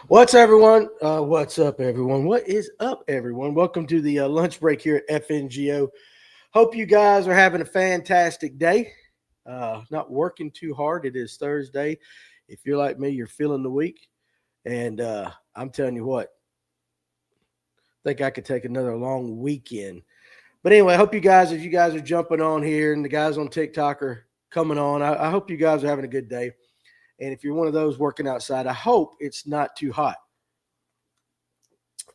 What's everyone? What's up, everyone? What is up, everyone? Welcome to the lunch break here at FNGO. Hope you guys are having a fantastic day. Not working too hard. It is Thursday. If you're like me, you're feeling the week, and I'm telling you what, I think I could take another long weekend. But anyway, I hope you guys, if you guys are jumping on here, and the guys on TikTok are coming on, I hope you guys are having a good day. And if you're one of those working outside, I hope it's not too hot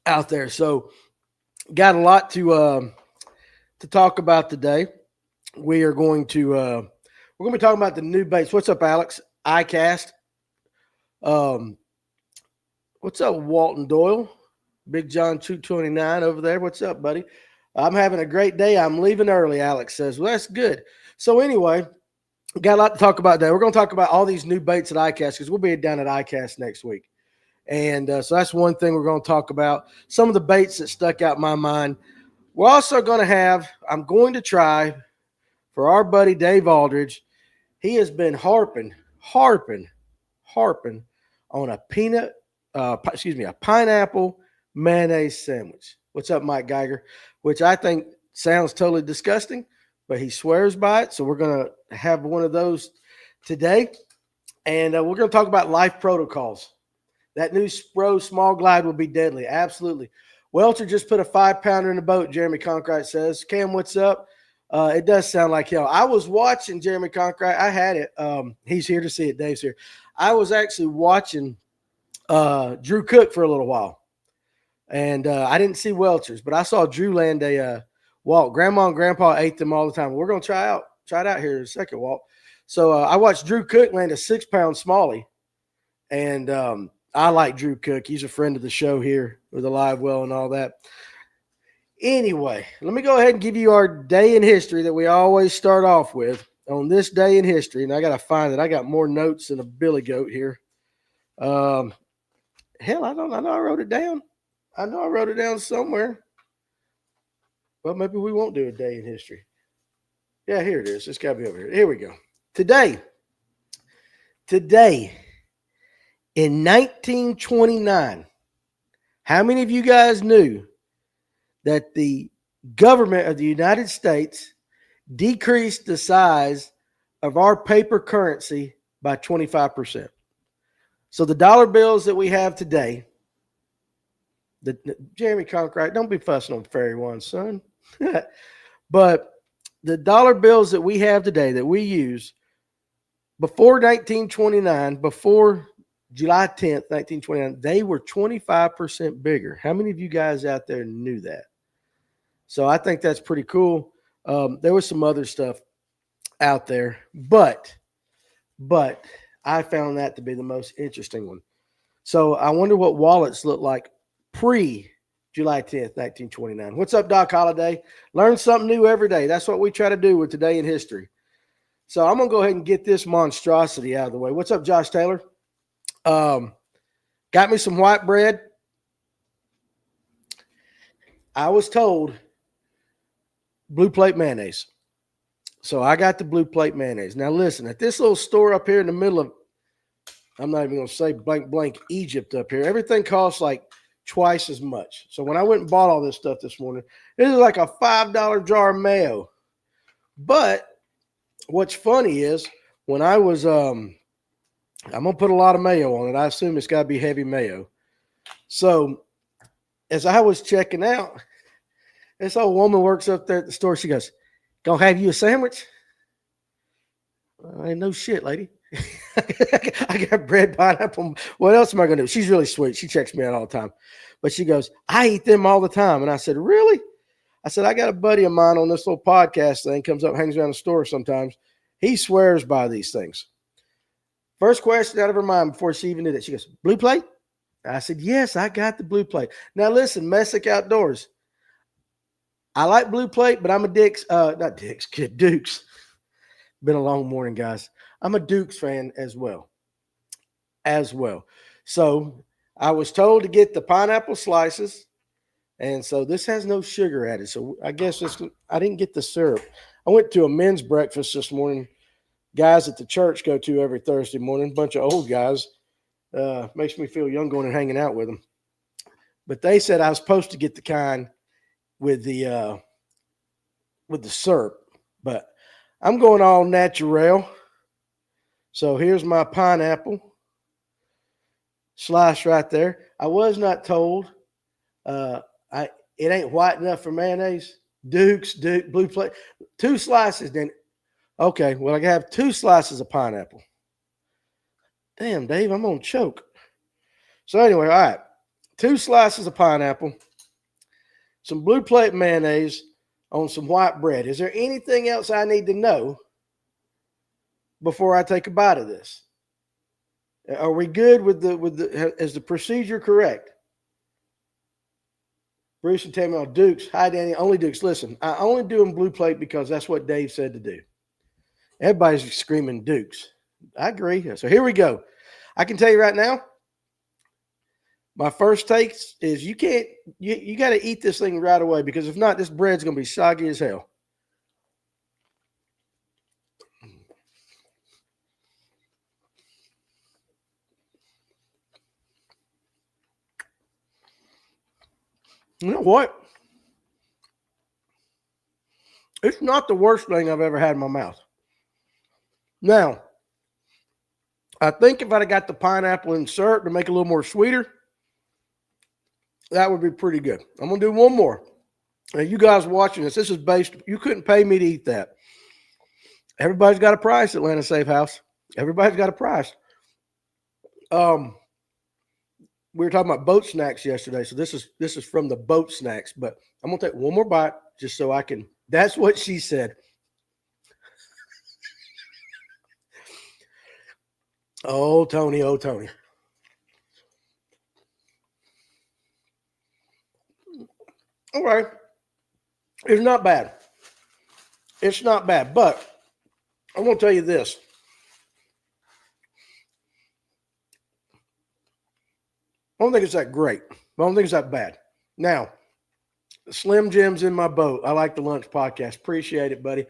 out there. So got a lot to talk about today. We are going to we're going to be talking about the new baits. What's up, Alex? Icast. Um, what's up, Walton Doyle? Big John 229 over there. What's up, buddy? I'm having a great day. I'm leaving early, Alex says. Well, that's good. So anyway, got a lot to talk about today. We're going to talk about all these new baits at Icast because we'll be down at Icast next week. And so that's one thing we're going to talk about. Some of the baits that stuck out in my mind. We're also going to I'm going to try for our buddy Dave Aldridge. He has been harping on a pineapple mayonnaise sandwich. What's up, Mike Geiger? Which I think sounds totally disgusting, but he swears by it. So we're going to have one of those today. And we're going to talk about life protocols. That new Spro small glide will be deadly. Absolutely. Welter just put a 5-pounder in the boat, Jeremy Conkright says. Cam, what's up? It does sound like hell. I was watching Jeremy Conkright. I had it. He's here to see it. Dave's here. I was actually watching Drew Cook for a little while. And I didn't see Welchers, but I saw Drew land a walk. Grandma and Grandpa ate them all the time. We're going to try it out here in a second, Walt. So I watched Drew Cook land a 6-pound smallie. And I like Drew Cook. He's a friend of the show here with the live well and all that. Anyway, let me go ahead and give you our day in history that we always start off with on this day in history. And I got to find it. I got more notes than a billy goat here. Hell, I know I wrote it down. I know I wrote it down somewhere. Well, maybe we won't do a day in history. Yeah, here it is. It's got to be over here. Here we go. Today, in 1929, how many of you guys knew that the government of the United States decreased the size of our paper currency by 25%? So the dollar bills that we have today, Jeremy Conkright, don't be fussing on Fairy One, son. But the dollar bills that we have today that we use before 1929, before July 10th, 1929, they were 25% bigger. How many of you guys out there knew that? So I think that's pretty cool. There was some other stuff out there, but I found that to be the most interesting one. So I wonder what wallets look like pre-July 10th, 1929. What's up, Doc Holliday? Learn something new every day. That's what we try to do with Today in History. So I'm going to go ahead and get this monstrosity out of the way. What's up, Josh Taylor? Got me some white bread. I was told blue plate mayonnaise. So I got the blue plate mayonnaise. Now listen, at this little store up here in the middle of, I'm not even going to say blank Egypt up here, everything costs like twice as much. So when I went and bought all this stuff this morning, this is like a $5 jar of mayo. But what's funny is when I was, I'm going to put a lot of mayo on it. I assume it's got to be heavy mayo. So as I was checking out, this old woman works up there at the store. She goes, "Gonna have you a sandwich?" Ain't no shit, lady. I got bread, pineapple. What else am I going to do? She's really sweet. She checks me out all the time. But she goes, "I eat them all the time." And I said, "Really?" I said, "I got a buddy of mine on this little podcast thing, comes up, hangs around the store sometimes. He swears by these things." First question out of her mind before she even did it, she goes, "Blue plate?" I said, "Yes, I got the blue plate." Now listen, Messick Outdoors. I like blue plate, but I'm a Dukes. Been a long morning, guys. I'm a Dukes fan as well. So I was told to get the pineapple slices, and so this has no sugar added. So I guess I didn't get the syrup. I went to a men's breakfast this morning. Guys at the church go to every Thursday morning, a bunch of old guys. Makes me feel young going and hanging out with them. But they said I was supposed to get the kind with the syrup, but I'm going all natural. So here's my pineapple slice right there. I was not told. It ain't white enough for mayonnaise. Duke, blue plate, 2 slices. Then, okay, well I have 2 slices of pineapple. Damn, Dave, I'm gonna choke. So anyway, all right, 2 slices of pineapple, some blue plate mayonnaise on some white bread. Is there anything else I need to know before I take a bite of this? Are we good with the is the procedure correct? Bruce and Tammy on Dukes. Hi, Danny. Only Dukes. Listen, I only do them blue plate because that's what Dave said to do. Everybody's screaming Dukes. I agree. So here we go. I can tell you right now, my first take is you got to eat this thing right away, because if not, this bread's going to be soggy as hell. You know what? It's not the worst thing I've ever had in my mouth. Now, I think if I'd have got the pineapple and syrup to make it a little more sweeter, that would be pretty good. I'm going to do one more. Now, you guys watching this is based, you couldn't pay me to eat that. Everybody's got a price, Atlanta Safe House. Everybody's got a price. We were talking about boat snacks yesterday, so this is from the boat snacks, but I'm going to take one more bite just so I can. That's what she said. Oh, Tony. All right. It's not bad. It's not bad, but I'm going to tell you this. I don't think it's that great. I don't think it's that bad. Now, Slim Jim's in my boat. I like the Lunch Podcast. Appreciate it, buddy.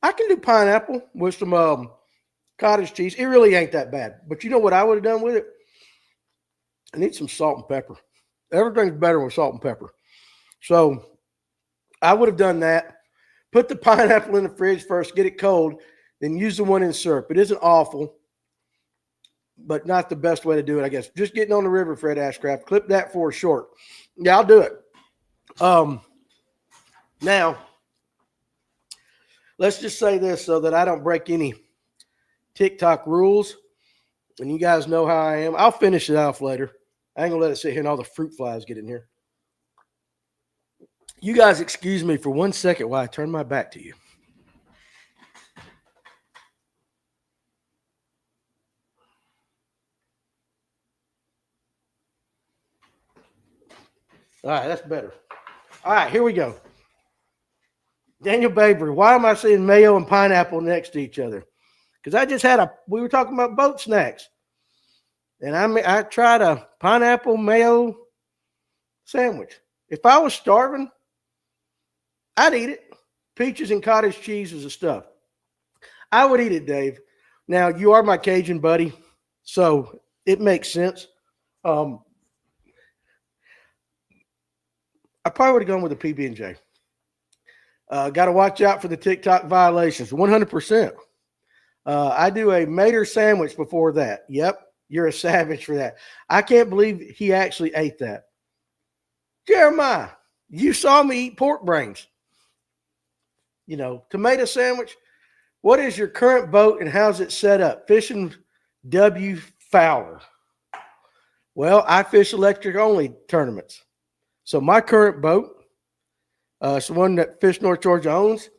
I can do pineapple with some cottage cheese. It really ain't that bad. But you know what I would have done with it? I need some salt and pepper. Everything's better with salt and pepper. So I would have done that. Put the pineapple in the fridge first, get it cold, then use the one in syrup. It isn't awful, but not the best way to do it, I guess. Just getting on the river, Fred Ashcraft. Clip that for short. Yeah, I'll do it. Now, let's just say this so that I don't break any TikTok rules, and you guys know how I am. I'll finish it off later. I ain't going to let it sit here and all the fruit flies get in here. You guys excuse me for 1 second while I turn my back to you. All right, that's better. All right, here we go. Daniel Baber, why am I seeing mayo and pineapple next to each other? Because I just we were talking about boat snacks. And I tried a pineapple mayo sandwich. If I was starving, I'd eat it. Peaches and cottage cheese is the stuff. I would eat it, Dave. Now, you are my Cajun buddy, so it makes sense. I probably would have gone with a PB&J. Got to watch out for the TikTok violations. 100%. I do a Mater sandwich before that. Yep, you're a savage for that. I can't believe he actually ate that. Jeremiah, you saw me eat pork brains. You know, tomato sandwich. What is your current boat and how's it set up? Fishing W. Fowler. Well, I fish electric only tournaments. So my current boat, it's the one that Fish North Georgia owns,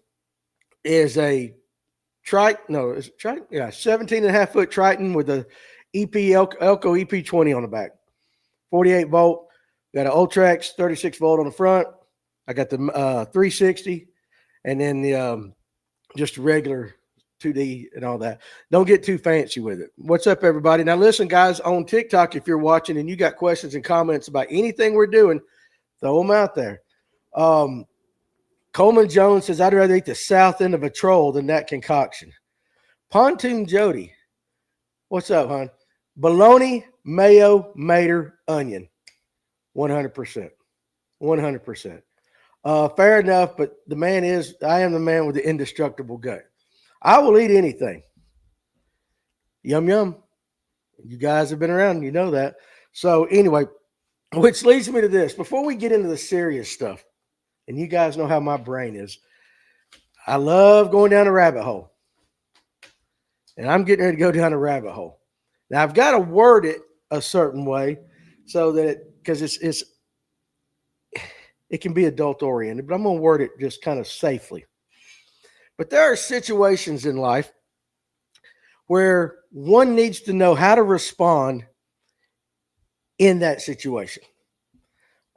is a Triton. No, it's Triton. Yeah, 17.5-foot Triton with a Elco EP20 on the back. 48 volt. Got an Ultrax 36 volt on the front. I got the 360, and then the just a regular 2D and all that. Don't get too fancy with it. What's up, everybody? Now, listen, guys, on TikTok, if you're watching and you got questions and comments about anything we're doing, throw them out there. Coleman Jones says, I'd rather eat the south end of a troll than that concoction. Pontoon Jody, What's up, hon? Bologna, mayo, mater, onion. 100%. 100%. Fair enough, but I am the man with the indestructible gut. I will eat anything. Yum, yum. You guys have been around, you know that. So, anyway, which leads me to this. Before we get into the serious stuff, and you guys know how my brain is, I love going down a rabbit hole. And I'm getting ready to go down a rabbit hole. Now, I've got to word it a certain way so that because it can be adult oriented, but I'm going to word it just kind of safely. But there are situations in life where one needs to know how to respond in that situation.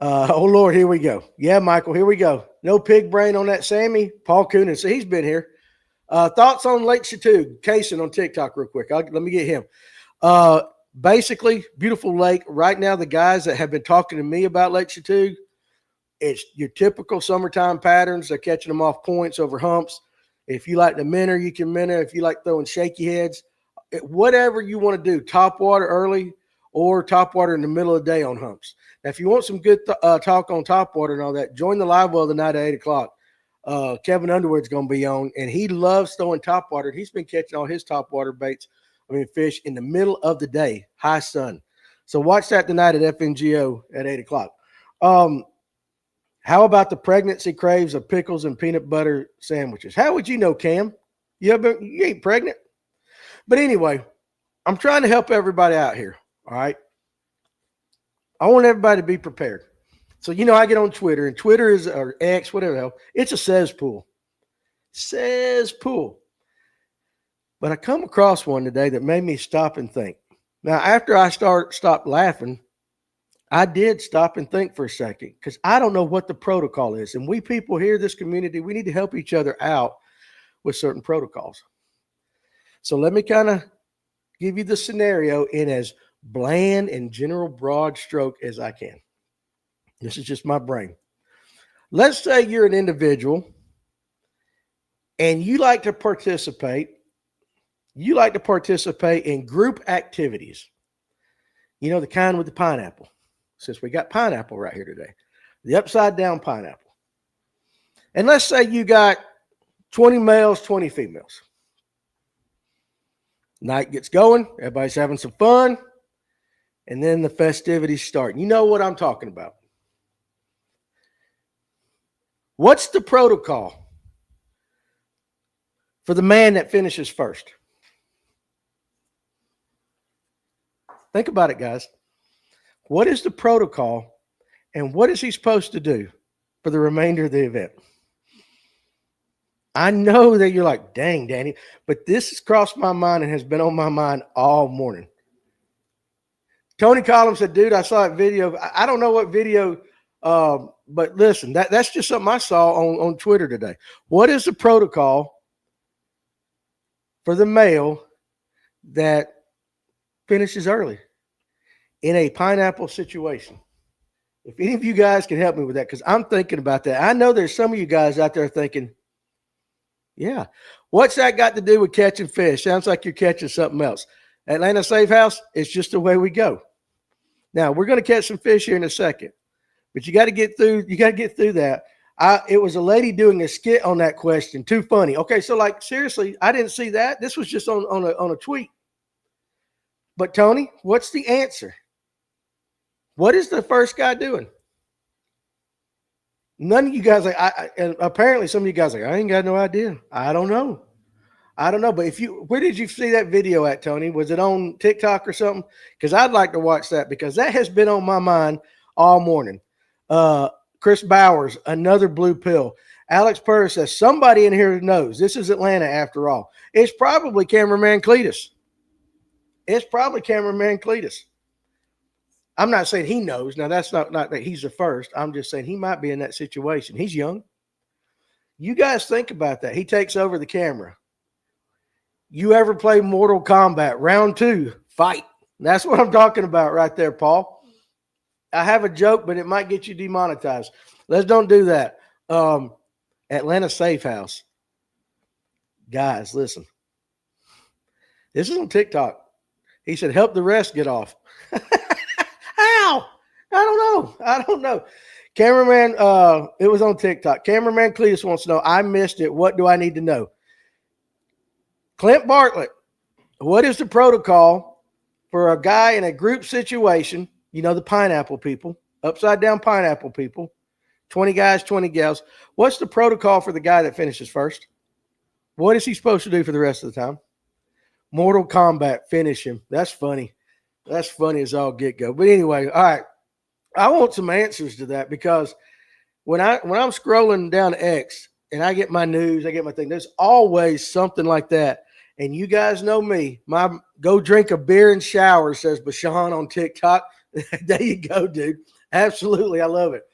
Oh, Lord, here we go. Yeah, Michael, here we go. No pig brain on that Sammy. Paul Coonan, so he's been here. Thoughts on Lake Chattooga? Kaysen on TikTok real quick. Let me get him. Basically, beautiful lake. Right now, the guys that have been talking to me about Lake Chattooga, it's your typical summertime patterns. They're catching them off points over humps. If you like to minnow, you can minnow. If you like throwing shaky heads, whatever you want to do, top water early or top water in the middle of the day on humps. Now, if you want some good talk on top water and all that, join the live well tonight at 8 o'clock. Kevin Underwood's going to be on, and he loves throwing top water. He's been catching all his top water fish in the middle of the day, high sun. So watch that tonight at FNGO at 8 o'clock. How about the pregnancy craves of pickles and peanut butter sandwiches? How would you know, Cam? You ain't pregnant. But anyway, I'm trying to help everybody out here, all right? I want everybody to be prepared. So, I get on Twitter, and Twitter is, or X, whatever the hell, it's a cesspool. Cesspool. But I come across one today that made me stop and think. Now, after I stopped laughing, I did stop and think for a second because I don't know what the protocol is. And we people here, this community, we need to help each other out with certain protocols. So let me kind of give you the scenario in as bland and general broad stroke as I can. This is just my brain. Let's say you're an individual and you like to participate. You like to participate in group activities. The kind with the pineapple. Since we got pineapple right here today. The upside down pineapple. And let's say you got 20 males, 20 females. Night gets going. Everybody's having some fun. And then the festivities start. You know what I'm talking about. What's the protocol for the man that finishes first? Think about it, guys. What is the protocol and what is he supposed to do for the remainder of the event? I know that you're like, dang, Danny, but this has crossed my mind and has been on my mind all morning. Tony Collins said, dude, I saw that video. I don't know what video, but listen, that's just something I saw on Twitter today. What is the protocol for the male that finishes early in a pineapple situation? If any of you guys can help me with that, because I'm thinking about that. I know there's some of you guys out there thinking, yeah, what's that got to do with catching fish? Sounds like you're catching something else. Atlanta Safe House, it's just the way we go. Now, we're going to catch some fish here in a second, but you got to get through that. It was a lady doing a skit on that question. Too funny. Okay, so seriously, I didn't see that. This was just on a tweet. But Tony, what's the answer? What is the first guy doing? None of you guys and apparently some of you guys I ain't got no idea. I don't know. But where did you see that video at, Tony? Was it on TikTok or something? Because I'd like to watch that because that has been on my mind all morning. Chris Bowers, another blue pill. Alex Purr says, somebody in here knows. This is Atlanta after all. It's probably cameraman Cletus. I'm not saying he knows. Now, that's not that he's the first. I'm just saying he might be in that situation. He's young. You guys think about that. He takes over the camera. You ever play Mortal Kombat? Round 2, fight. That's what I'm talking about right there, Paul. I have a joke, but it might get you demonetized. Let's don't do that. Atlanta Safe House. Guys, listen. This is on TikTok. He said, help the rest get off. How? I don't know. Cameraman, it was on TikTok. Cameraman Cletus wants to know, I missed it. What do I need to know? Clint Bartlett, what is the protocol for a guy in a group situation? You know, the pineapple people, upside down pineapple people, 20 guys, 20 gals. What's the protocol for the guy that finishes first? What is he supposed to do for the rest of the time? Mortal Kombat, finish him. That's funny. That's funny as all get go. But anyway, all right. I want some answers to that because when I'm scrolling down X and I get my news, I get my thing, there's always something like that. And you guys know me. My go drink a beer and shower, says Bashan on TikTok. There you go, dude. Absolutely. I love it.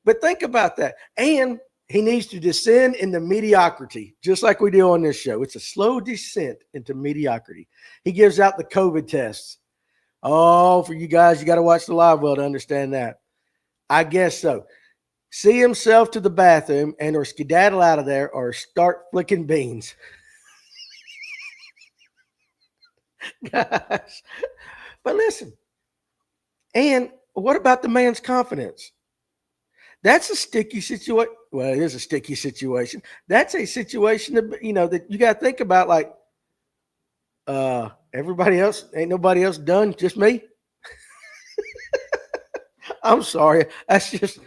But think about that. And he needs to descend into mediocrity, just like we do on this show. It's a slow descent into mediocrity. He gives out the COVID tests. Oh, for you guys, you got to watch the live well to understand that. I guess so. See himself to the bathroom and or skedaddle out of there or start flicking beans. Guys, but listen. And what about the man's confidence? That's a sticky situation. Well, it is a sticky situation. That's a situation that, you know, that you got to think about, like, everybody else, ain't nobody else done, just me. I'm sorry. That's just,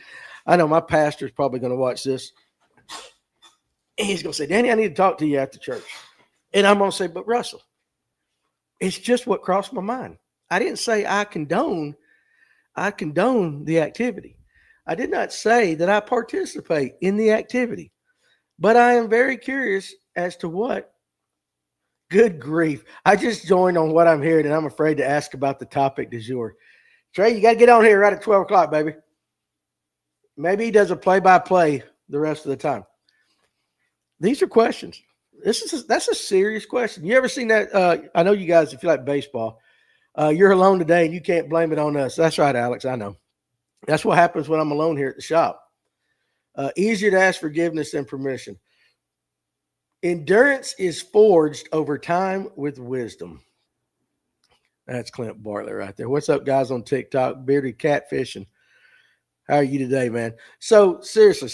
I know my pastor's probably going to watch this. And he's going to say, Danny, I need to talk to you after church. And I'm going to say, but Russell, it's just what crossed my mind. I didn't say I condone the activity. I did not say that I participate in the activity, but I am very curious as to what. Good grief. I just joined on what I'm hearing, and I'm afraid to ask about the topic du jour. Trey, you got to get on here right at 12 o'clock, baby. Maybe he does a play-by-play the rest of the time. These are questions. That's a serious question. You ever seen that? I know you guys, if you like baseball, you're alone today, and you can't blame it on us. That's right, Alex. I know. That's what happens when I'm alone here at the shop. Easier to ask forgiveness than permission. Endurance is forged over time with wisdom. That's Clint Bartlett right there. What's up, guys, on TikTok? Bearded Catfishing. How are you today, man? So, seriously,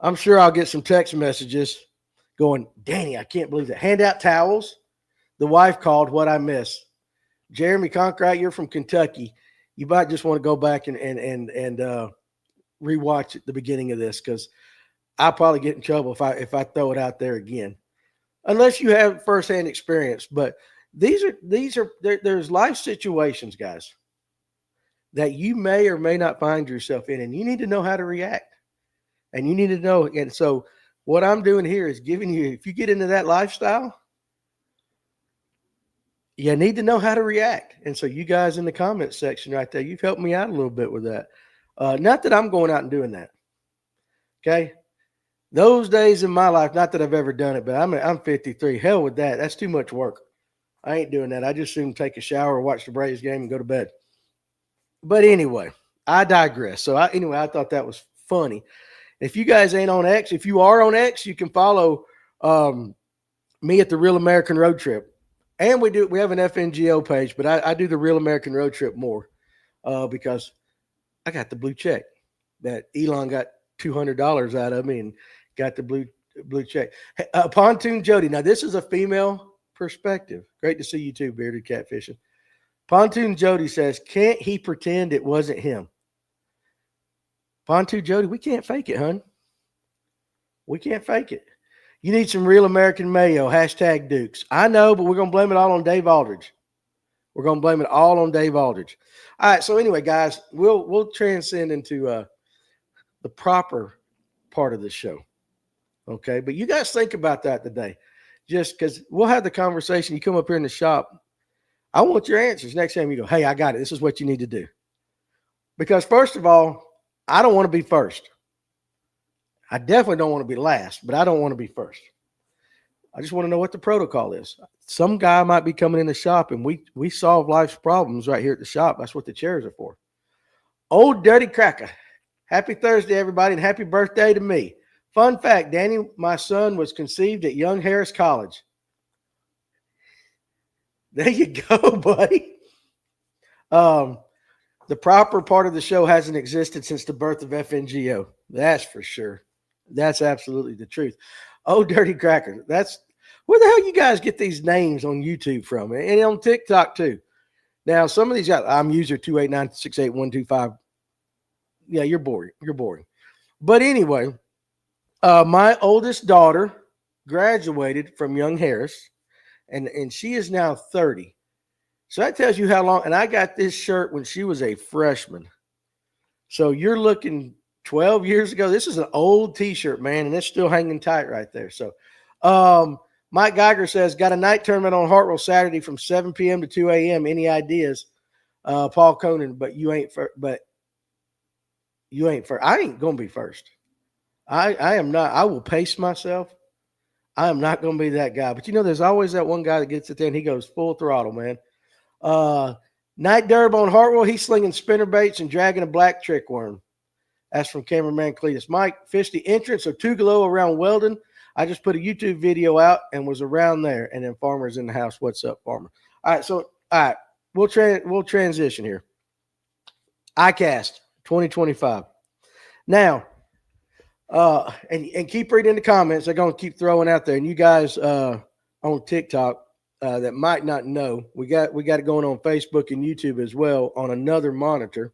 I'm sure I'll get some text messages going, Danny, I can't believe that. Hand out towels. The wife called what I missed. Jeremy Conkright, you're from Kentucky. You might just want to go back and rewatch the beginning of this because I'll probably get in trouble if I throw it out there again, unless you have firsthand experience. But there's life situations, guys, that you may or may not find yourself in, and you need to know how to react. And you need to know. And so what I'm doing here is giving you, if you get into that lifestyle, you need to know how to react. And so you guys in the comments section right there, you've helped me out a little bit with that. Not that I'm going out and doing that. Okay. Those days in my life, not that I've ever done it, but I'm 53. Hell with that. That's too much work. I ain't doing that. I just soon take a shower, watch the Braves game, and go to bed. But anyway, I digress. So I thought that was funny. If you guys ain't on X, if you are on X, you can follow me at the Real American Road Trip. And we have an FNGO page, but I do the Real American Road Trip more because I got the blue check that Elon got $200 out of me and got the blue check. Pontoon Jody. Now, this is a female perspective. Great to see you too, Bearded Catfishing. Pontoon Jody says, can't he pretend it wasn't him? Pontoon Jody, we can't fake it, hun. We can't fake it. You need some Real American Mayo, hashtag Dukes. I know, but we're going to blame it all on Dave Aldridge. We're going to blame it all on Dave Aldridge. All right, so anyway, guys, we'll transcend into the proper part of the show. Okay, but you guys think about that today. Just because we'll have the conversation. You come up here in the shop. I want your answers. Next time you go, hey, I got it. This is what you need to do. Because first of all, I don't want to be first. I definitely don't want to be last, but I don't want to be first. I just want to know what the protocol is. Some guy might be coming in the shop, and we solve life's problems right here at the shop. That's what the chairs are for. Old Dirty Cracker. Happy Thursday, everybody, and happy birthday to me. Fun fact, Danny, my son was conceived at Young Harris College. There you go, buddy. Um, the proper part of the show hasn't existed since the birth of FNGO. That's for sure. That's absolutely the truth. Oh, Dirty Cracker. That's where the hell you guys get these names on YouTube from and on TikTok too. Now, some of these guys, I'm user 289-68125. Yeah, you're boring. You're boring. But anyway, my oldest daughter graduated from Young Harris, and she is now 30. So that tells you how long. And I got this shirt when she was a freshman. So you're looking 12 years ago. This is an old T-shirt, man, and it's still hanging tight right there. So, Mike Geiger says, got a night tournament on Hartwell Saturday from 7 p.m. to 2 a.m. Any ideas? Paul Conan, but you ain't first. I ain't gonna be first. I am not. I will pace myself. I am not gonna be that guy. But there's always that one guy that gets it there and he goes full throttle, man. Night Derb on Hartwell. He's slinging spinner baits and dragging a black trick worm. That's from cameraman Cletus. Mike fished the entrance of Tugelo around Weldon. I just put a YouTube video out and was around there. And then Farmer's in the house. What's up, Farmer? All right. So, all right. We'll transition here. Icast 2025. Now, and keep reading the comments. They're going to keep throwing out there. And you guys on TikTok that might not know, we got it going on Facebook and YouTube as well on another monitor.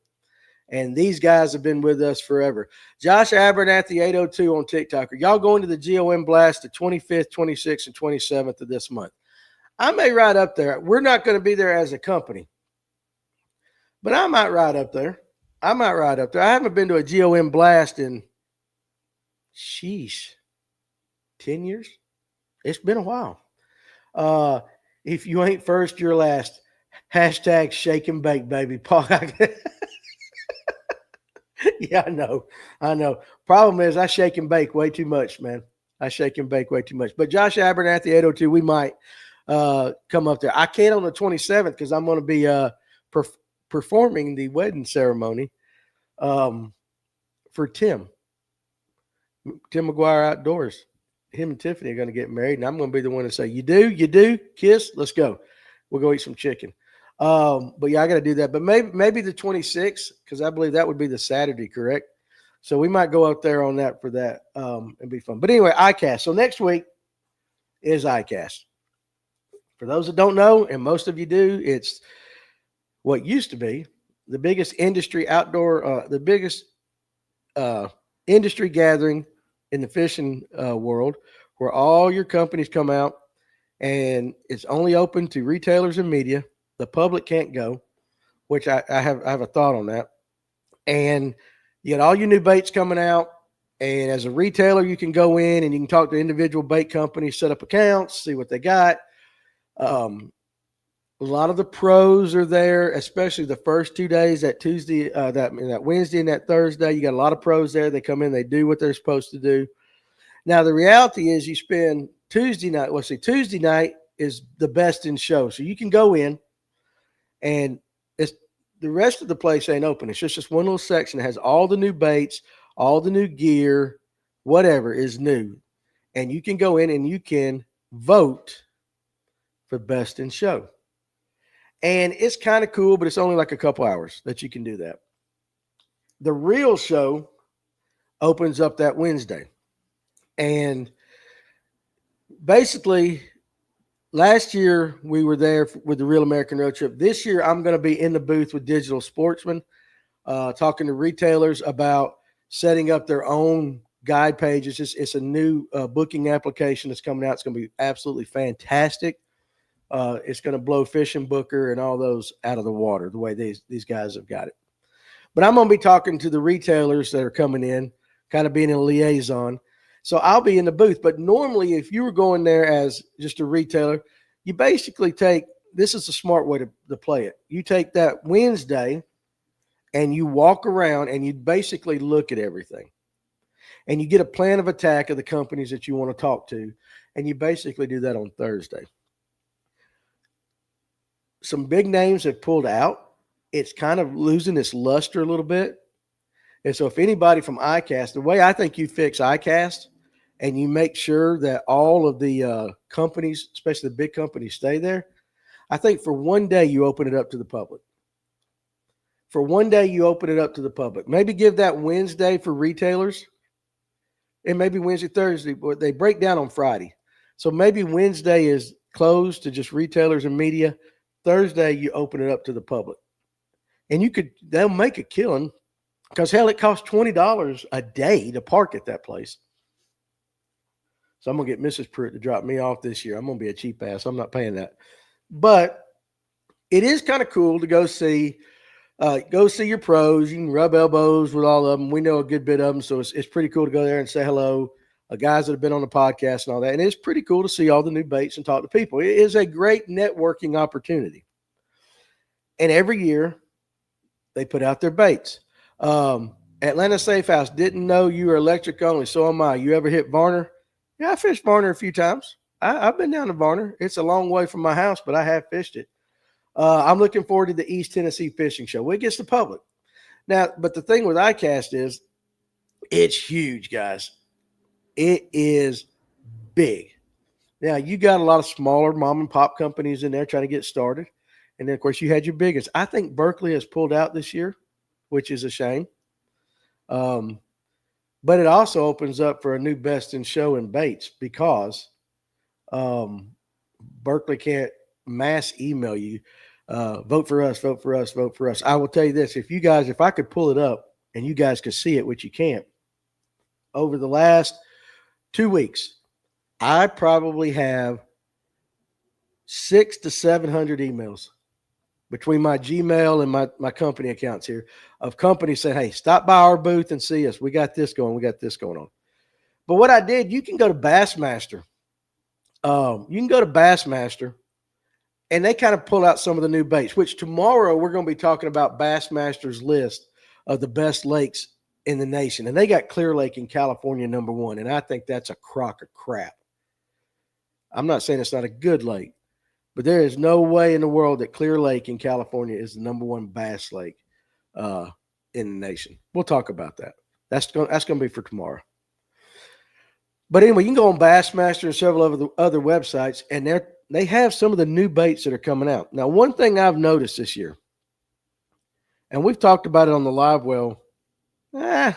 And these guys have been with us forever. Josh Abernathy 802 on TikTok. Are y'all going to the GOM Blast the 25th, 26th, and 27th of this month? I may ride up there. We're not going to be there as a company. But I might ride up there. I haven't been to a GOM Blast in, 10 years? It's been a while. If you ain't first, you're last. Hashtag shake and bake, baby. Paul. Yeah, I know. Problem is I shake and bake way too much, man. But Josh Abernathy 802, we might come up there. I can't on the 27th because I'm going to be performing the wedding ceremony for Tim McGuire Outdoors. Him and Tiffany are going to get married, and I'm going to be the one to say, you do, kiss, let's go. We'll go eat some chicken. But yeah, I got to do that. But maybe the 26th, because I believe that would be the Saturday, correct? So we might go out there on that for that and be fun. But anyway, Icast. So next week is Icast. For those that don't know, and most of you do, it's what used to be the biggest industry industry gathering in the fishing world, where all your companies come out, and it's only open to retailers and media. The public can't go, which I have a thought on that. And you got all your new baits coming out. And as a retailer, you can go in and you can talk to individual bait companies, set up accounts, see what they got. A lot of the pros are there, especially the first 2 days, that Tuesday, that Wednesday and that Thursday. You got a lot of pros there. They come in, they do what they're supposed to do. Now, the reality is you spend Tuesday night. Tuesday night is the best in show. So you can go in, and the rest of the place ain't open. It's just this one little section that has all the new baits, all the new gear, whatever is new. And you can go in and you can vote for best in show. And it's kind of cool, but it's only like a couple hours that you can do that. The real show opens up that Wednesday. And basically, last year, we were there with the Real American Road Trip. This year, I'm going to be in the booth with Digital Sportsman, talking to retailers about setting up their own guide pages. It's a new booking application that's coming out. It's going to be absolutely fantastic. It's going to blow Fishing Booker and all those out of the water, the way these guys have got it. But I'm going to be talking to the retailers that are coming in, kind of being a liaison. So I'll be in the booth. But normally, if you were going there as just a retailer, you basically this is a smart way to play it. You take that Wednesday and you walk around and you basically look at everything. And you get a plan of attack of the companies that you want to talk to. And you basically do that on Thursday. Some big names have pulled out. It's kind of losing its luster a little bit. And so if anybody from Icast, the way I think you fix Icast and you make sure that all of the companies, especially the big companies, stay there, I think for one day you open it up to the public. For one day you open it up to the public. Maybe give that Wednesday for retailers, and maybe Wednesday, Thursday, but they break down on Friday. So maybe Wednesday is closed to just retailers and media. Thursday you open it up to the public. And they'll make a killing because hell, it costs $20 a day to park at that place. So I'm going to get Mrs. Pruitt to drop me off this year. I'm going to be a cheap ass. I'm not paying that. But it is kind of cool to go see your pros. You can rub elbows with all of them. We know a good bit of them. So it's pretty cool to go there and say hello. Guys that have been on the podcast and all that. And it's pretty cool to see all the new baits and talk to people. It is a great networking opportunity. And every year they put out their baits. Atlanta Safe House, didn't know you were electric only. So am I. You ever hit Varner? Yeah, I fished Varner a few times. I've been down to Varner. It's a long way from my house, but I have fished it. I'm looking forward to the East Tennessee Fishing Show. It gets the public. Now, but the thing with Icast is it's huge, guys. It is big. Now, you got a lot of smaller mom and pop companies in there trying to get started. And then, of course, you had your biggest. I think Berkeley has pulled out this year, which is a shame. But it also opens up for a new best in show in baits because Berkeley can't mass email you, vote for us, vote for us, vote for us. I will tell you this, if I could pull it up and you guys could see it, which you can't, over the last 2 weeks, I probably have 600 to 700 emails between my Gmail and my company accounts here of companies saying, hey, stop by our booth and see us. We got this going. We got this going on. But what I did, you can go to Bassmaster. And they kind of pull out some of the new baits, which tomorrow we're going to be talking about Bassmaster's list of the best lakes in the nation. And they got Clear Lake in California #1. And I think that's a crock of crap. I'm not saying it's not a good lake, but there is no way in the world that Clear Lake in California is the #1 bass lake in the nation. We'll talk about that. That's going to be for tomorrow. But anyway, you can go on Bassmaster and several of the other websites, and they have some of the new baits that are coming out. Now, one thing I've noticed this year, and we've talked about it on the live well over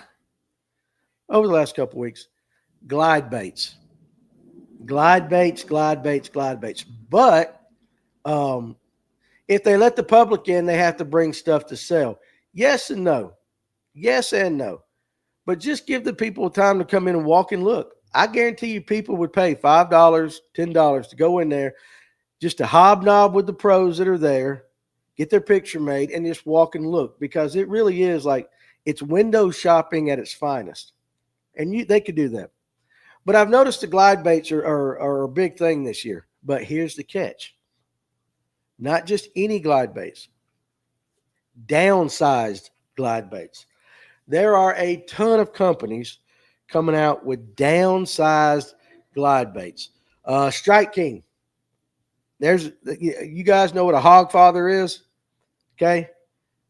the last couple of weeks, glide baits. Glide baits. But if they let the public in, they have to bring stuff to sell. Yes and no. Yes and no. But just give the people time to come in and walk and look. I guarantee you people would pay $5, $10 to go in there just to hobnob with the pros that are there, get their picture made, and just walk and look, because it really is like it's window shopping at its finest. And they could do that. But I've noticed the glide baits are a big thing this year. But here's the catch. Not just any glide baits. Downsized glide baits. There are a ton of companies coming out with downsized glide baits. Strike King. You guys know what a Hogfather is? Okay.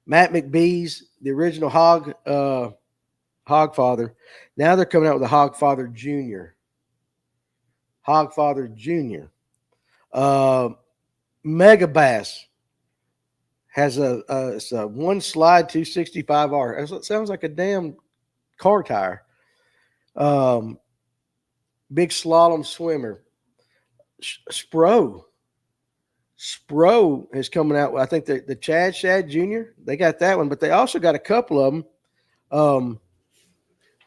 Matt McBee's, the original Hogfather. Now they're coming out with a Hogfather Jr. Mega Bass has it's a one slide 265R. It sounds like a damn car tire. Big slalom swimmer. Spro is coming out. I think the Chad Shad Jr. They got that one, but they also got a couple of them.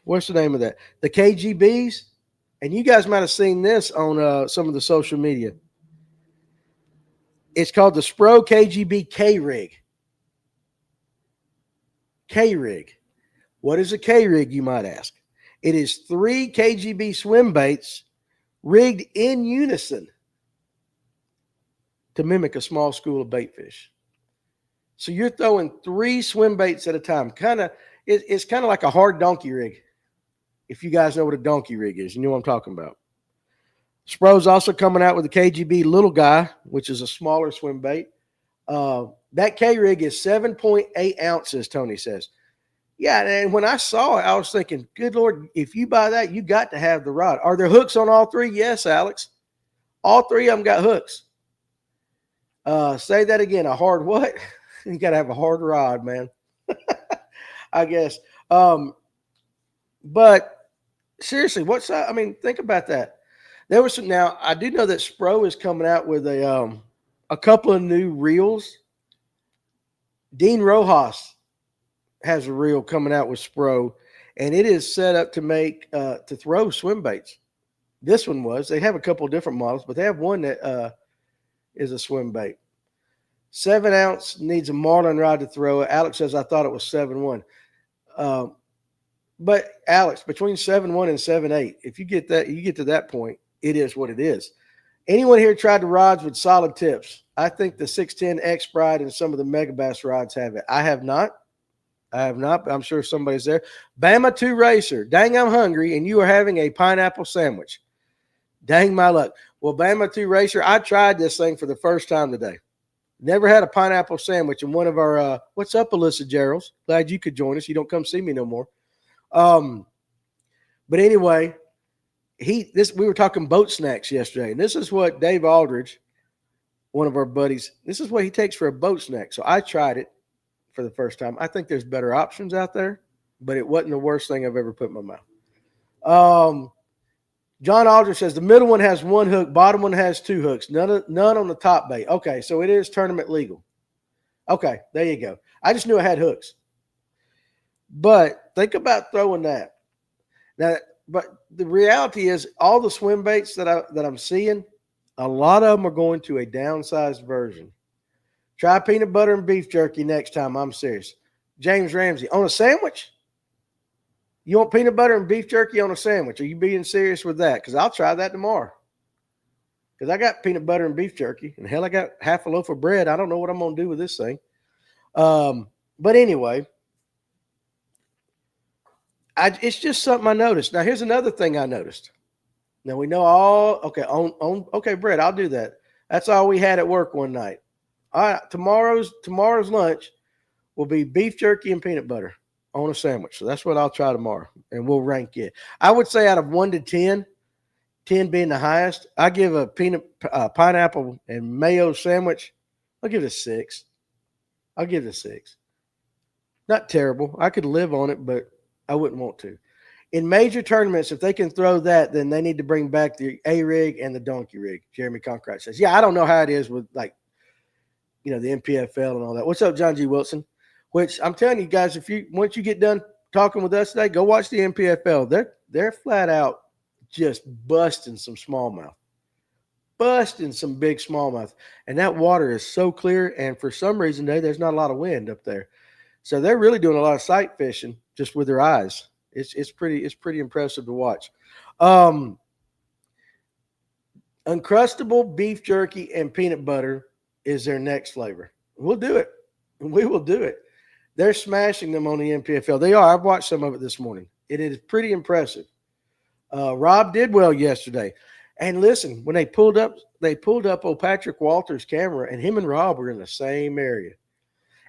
What's the name of that? The KGBs. And you guys might have seen this on some of the social media. It's called the Spro KGB K-Rig. K-Rig. What is a K-Rig, you might ask? It is 3 KGB swim baits rigged in unison to mimic a small school of bait fish. So you're throwing 3 swim baits at a time. It's kind of like a hard donkey rig. If you guys know what a donkey rig is, you know what I'm talking about. Spro's also coming out with the KGB Little Guy, which is a smaller swim bait. That K-Rig is 7.8 ounces, Tony says. Yeah, and when I saw it, I was thinking, good Lord, if you buy that, you got to have the rod. Are there hooks on all 3? Yes, Alex. All 3 of them got hooks. Say that again. A hard what? You got to have a hard rod, man. I guess. But seriously, what's that? I mean, think about that. There was some. Now I do know that Spro is coming out with a couple of new reels. Dean Rojas has a reel coming out with Spro, and it is set up to make to throw swim baits. This one was. They have a couple of different models, but they have one that is a swim bait. 7-ounce needs a marlin rod to throw it. Alex says I thought it was 7-1. But Alex, between 7-1 and 7-8, if you get to that point, it is what it is. Anyone here tried the rods with solid tips? I think the 610 X Bride and some of the Megabass rods have it. I have not, but I'm sure somebody's there. Bama 2 Racer. Dang, I'm hungry, and you are having a pineapple sandwich. Dang my luck. Well, Bama 2 Racer, I tried this thing for the first time today. Never had a pineapple sandwich. And one of our, what's up, Alyssa Geralds? Glad you could join us. You don't come see me no more. But anyway, we were talking boat snacks yesterday, and this is what Dave Aldridge, one of our buddies, this is what he takes for a boat snack. So I tried it for the first time. I think there's better options out there, but it wasn't the worst thing I've ever put in my mouth. John Aldridge says the middle one has 1 hook, bottom one has 2 hooks, none on the top bait. Okay, so it is tournament legal. Okay, there you go. I just knew it had hooks. But think about throwing that. Now, but the reality is all the swim baits that I'm seeing, a lot of them are going to a downsized version. Try peanut butter and beef jerky next time. I'm serious. James Ramsey, on a sandwich? You want peanut butter and beef jerky on a sandwich? Are you being serious with that? Because I'll try that tomorrow. Because I got peanut butter and beef jerky. And hell, I got half a loaf of bread. I don't know what I'm going to do with this thing. But anyway, it's just something I noticed. Now, here's another thing I noticed. Now, we know all, okay, Brett, I'll do that. That's all we had at work one night. All right, tomorrow's lunch will be beef jerky and peanut butter on a sandwich. So that's what I'll try tomorrow, and we'll rank it. I would say out of 1 to 10, 10 being the highest, I give a pineapple and mayo sandwich, I'll give it a 6. I'll give it a 6. Not terrible. I could live on it, but I wouldn't want to. In major tournaments, if they can throw that, then they need to bring back the A-rig and the donkey rig. Jeremy Conkright says, yeah, I don't know how it is with, like, the MPFL and all that. What's up, John G. Wilson? Which I'm telling you guys, once you get done talking with us today, go watch the MPFL. They're flat out just busting some smallmouth, busting some big smallmouth, and that water is so clear. And for some reason, there's not a lot of wind up there, so they're really doing a lot of sight fishing just with their eyes. It's pretty impressive to watch. Uncrustable beef jerky and peanut butter is their next flavor. We'll do it. We will do it. They're smashing them on the MPFL. They are. I've watched some of it this morning. It is pretty impressive. Rob did well yesterday. And listen, when they pulled up old Patrick Walter's camera, and him and Rob were in the same area.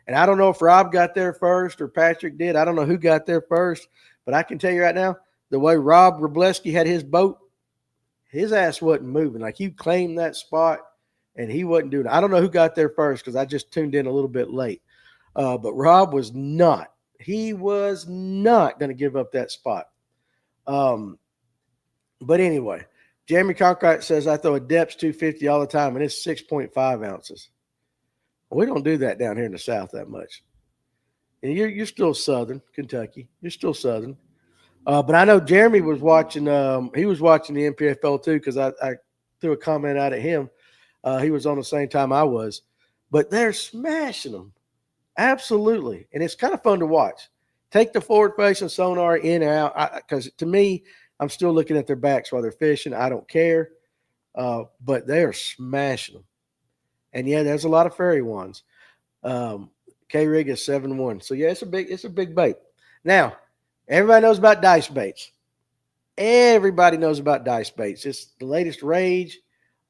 And I don't know if Rob got there first or Patrick did. I don't know who got there first. But I can tell you right now, the way Rob Robleski had his boat, his ass wasn't moving. Like, he claimed that spot, and he wasn't doing it. I don't know who got there first because I just tuned in a little bit late. But Rob was not. He was not going to give up that spot. But anyway, Jeremy Conkright says, I throw a depths 250 all the time, and it's 6.5 ounces. We don't do that down here in the South that much. And you're still Southern Kentucky. You're still Southern. But I know Jeremy was watching. He was watching the MPFL too because I threw a comment out at him. He was on the same time I was. But they're smashing them. Absolutely. And it's kind of fun to watch. Take the forward-facing sonar in and out. Because to me, I'm still looking at their backs while they're fishing. I don't care. But they are smashing them. And, yeah, there's a lot of fairy ones. K-Rig is 7-1. So, yeah, it's a big bait. Now, everybody knows about dice baits. Everybody knows about dice baits. It's the latest rage.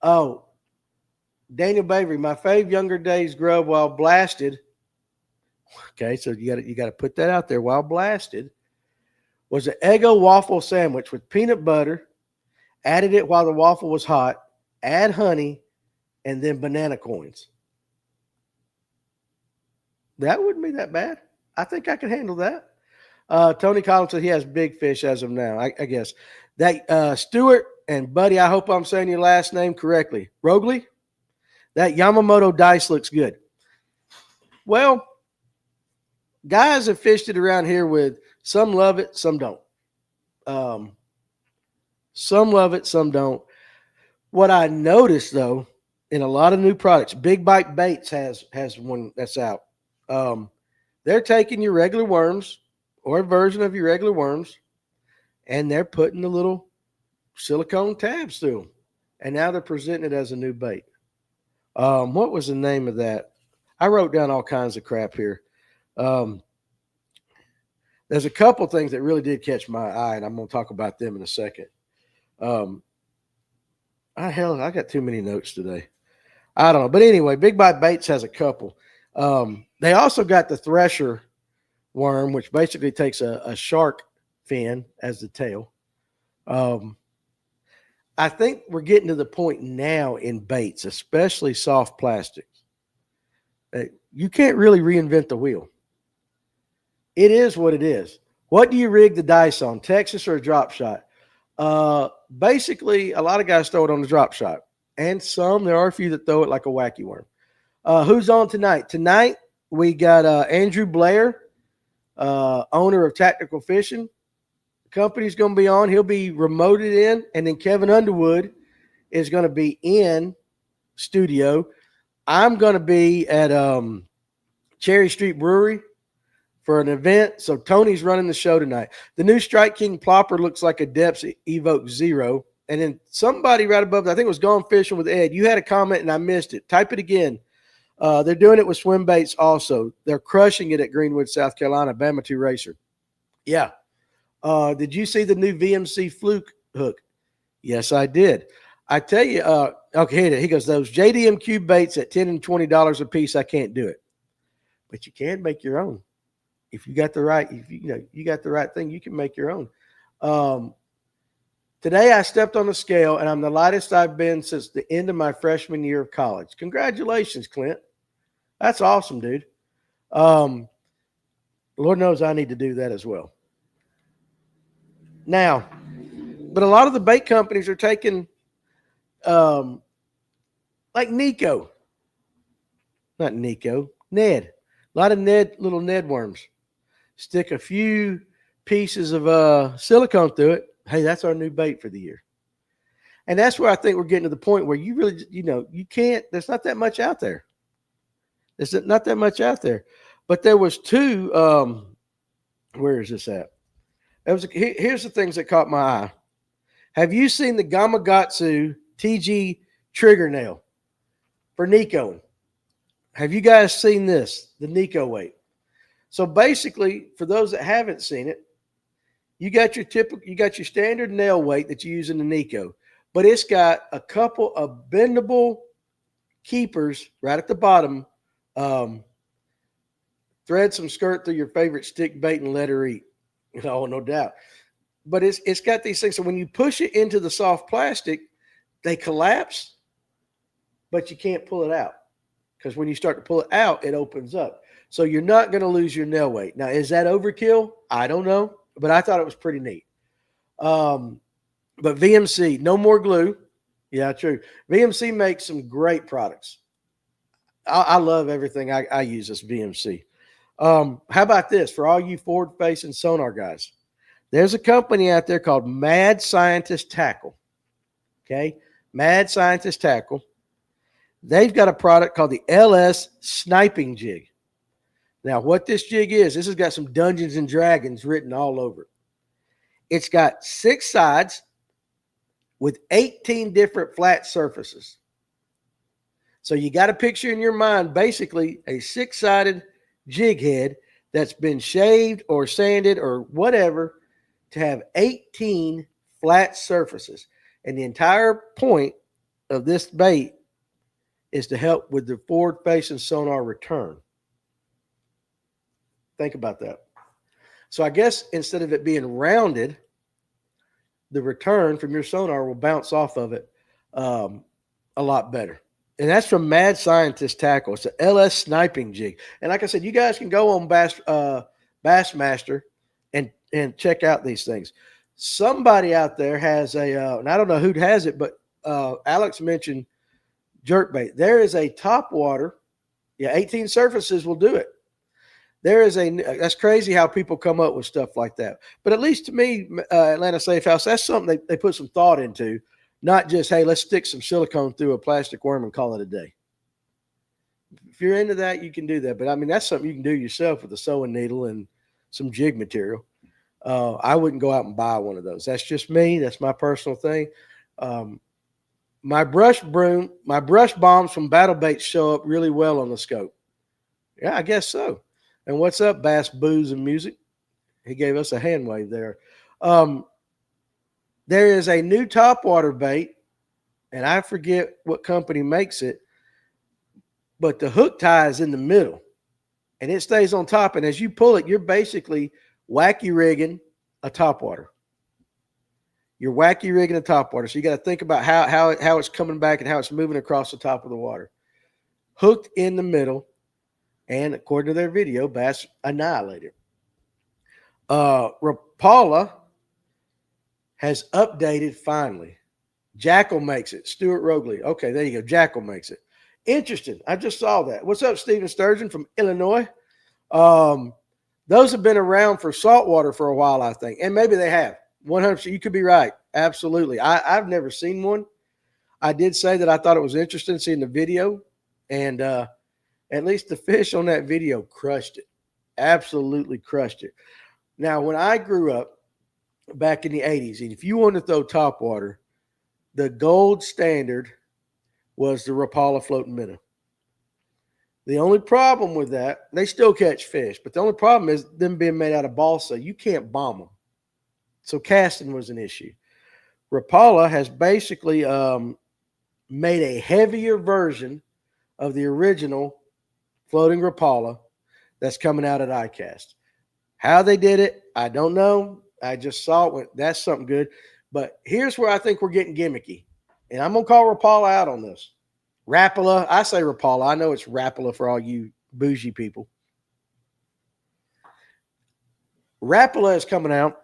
Oh, Daniel Bavery, my fave younger days grub while blasted. Okay, so you got to put that out there. While blasted was an Eggo waffle sandwich with peanut butter. Added it while the waffle was hot. Add honey, and then banana coins. That wouldn't be that bad. I think I can handle that. Tony Collins said he has big fish as of now. I guess that Stewart and Buddy. I hope I'm saying your last name correctly. Rogley. That Yamamoto dice looks good. Well, guys have fished it around here with some love it, some don't. Um, some love it, some don't. What I noticed though, in a lot of new products, Big Bite Baits has one that's out. Um, they're taking your regular worms or a version of your regular worms, and they're putting the little silicone tabs through them, and now they're presenting it as a new bait. What was the name of that? I wrote down all kinds of crap here. Um, there's a couple things that really did catch my eye, and I'm going to talk about them in a second. Um, I got too many notes today. I don't know. But anyway, Big Bite Baits has a couple. They also got the Thresher worm, which basically takes a shark fin as the tail. I think we're getting to the point now in baits, especially soft plastics. You can't really reinvent the wheel. It is what it is. What do you rig the dice on, Texas or a drop shot? Basically, a lot of guys throw it on the drop shot, and there are a few that throw it like a wacky worm. Who's on tonight? Tonight, we got Andrew Blair, owner of Tactical Fishing. The company's going to be on. He'll be remoted in, and then Kevin Underwood is going to be in studio. I'm going to be at Cherry Street Brewery for an event. So Tony's running the show tonight. The new Strike King plopper looks like a Depths Evoke Zero. And then somebody right above that, I think it was Gone Fishing with Ed. You had a comment and I missed it. Type it again. They're doing it with swim baits also. They're crushing it at Greenwood, South Carolina, Bama 2 Racer. Yeah. Did you see the new VMC Fluke hook? Yes, I did. I tell you, okay, he goes, those JDMQ baits at $10 and $20 a piece, I can't do it. But you can make your own. If you got the right, you got the right thing, you can make your own. Today I stepped on the scale and I'm the lightest I've been since the end of my freshman year of college. Congratulations, Clint. That's awesome, dude. Lord knows I need to do that as well. Now, but a lot of the bait companies are taking, like Nico. Not Nico, Ned. A lot of little Ned worms. Stick a few pieces of silicone through it. Hey, that's our new bait for the year. And that's where I think we're getting to the point where you really, you can't, there's not that much out there. There's not that much out there. But there was two, where is this at? Here's the things that caught my eye. Have you seen the Gamakatsu TG trigger nail for Nico? Have you guys seen this, the Nico weight? So basically, for those that haven't seen it, you got your standard nail weight that you use in the Nico, but it's got a couple of bendable keepers right at the bottom. Thread some skirt through your favorite stick bait and let her eat. Oh, no doubt. But it's got these things. So when you push it into the soft plastic, they collapse, but you can't pull it out. Because when you start to pull it out, it opens up. So you're not going to lose your nail weight. Now, is that overkill? I don't know, but I thought it was pretty neat. But VMC, no more glue. Yeah, true. VMC makes some great products. I love everything I use as VMC. How about this? For all you forward-facing sonar guys, there's a company out there called Mad Scientist Tackle. Okay? Mad Scientist Tackle. They've got a product called the LS Sniping Jig. Now, what this jig is, this has got some Dungeons and Dragons written all over it. It's got 6 sides with 18 different flat surfaces. So you got a picture in your mind, basically a 6-sided jig head that's been shaved or sanded or whatever to have 18 flat surfaces. And the entire point of this bait is to help with the forward-facing sonar return. Think about that. So I guess instead of it being rounded, the return from your sonar will bounce off of it a lot better. And that's from Mad Scientist Tackle. It's a LS sniping jig. And like I said, you guys can go on Bassmaster and check out these things. Somebody out there has and I don't know who has it, but Alex mentioned jerkbait. There is a top water. Yeah, 18 surfaces will do it. There is that's crazy how people come up with stuff like that. But at least to me, Atlanta Safe House, that's something they put some thought into, not just, hey, let's stick some silicone through a plastic worm and call it a day. If you're into that, you can do that. But I mean, that's something you can do yourself with a sewing needle and some jig material. I wouldn't go out and buy one of those. That's just me. That's my personal thing. My brush bombs from Battle Baits show up really well on the scope. Yeah, I guess so. And what's up, Bass Booze and Music? He gave us a hand wave there. There is a new topwater bait, and I forget what company makes it, but the hook tie is in the middle, and it stays on top. And as you pull it, you're basically wacky rigging a topwater. You're wacky rigging a topwater. So you got to think about how it's coming back and how it's moving across the top of the water. Hooked in the middle. And according to their video, bass annihilated. Rapala has updated finally. Jackal makes it. Stuart Rogley. Okay, there you go. Jackal makes it. Interesting. I just saw that. What's up, Stephen Sturgeon from Illinois? Those have been around for saltwater for a while, I think. And maybe they have. 100%. You could be right. Absolutely. I've never seen one. I did say that I thought it was interesting seeing the video. And at least the fish on that video crushed it. Absolutely crushed it. Now, when I grew up back in the 80s, and if you wanted to throw topwater, the gold standard was the Rapala floating minnow. The only problem with that, they still catch fish, but the only problem is them being made out of balsa. You can't bomb them. So casting was an issue. Rapala has basically made a heavier version of the original floating Rapala that's coming out at Icast. How they did it, I don't know. I just saw it. That's something good. But here's where I think we're getting gimmicky. And I'm going to call Rapala out on this. Rapala. I say Rapala. I know it's Rapala for all you bougie people. Rapala is coming out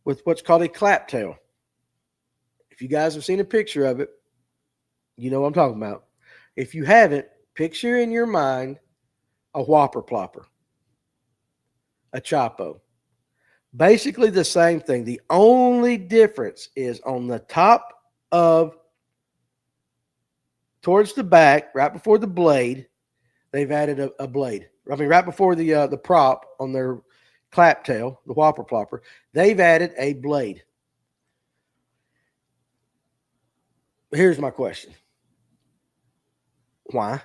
with what's called a claptail. If you guys have seen a picture of it, you know what I'm talking about. If you haven't, picture in your mind a whopper plopper, a Chapo. Basically the same thing. The only difference is on the top of, towards the back, right before the blade, they've added a blade. I mean, right before the prop on their claptail, the whopper plopper, they've added a blade. Here's my question. Why?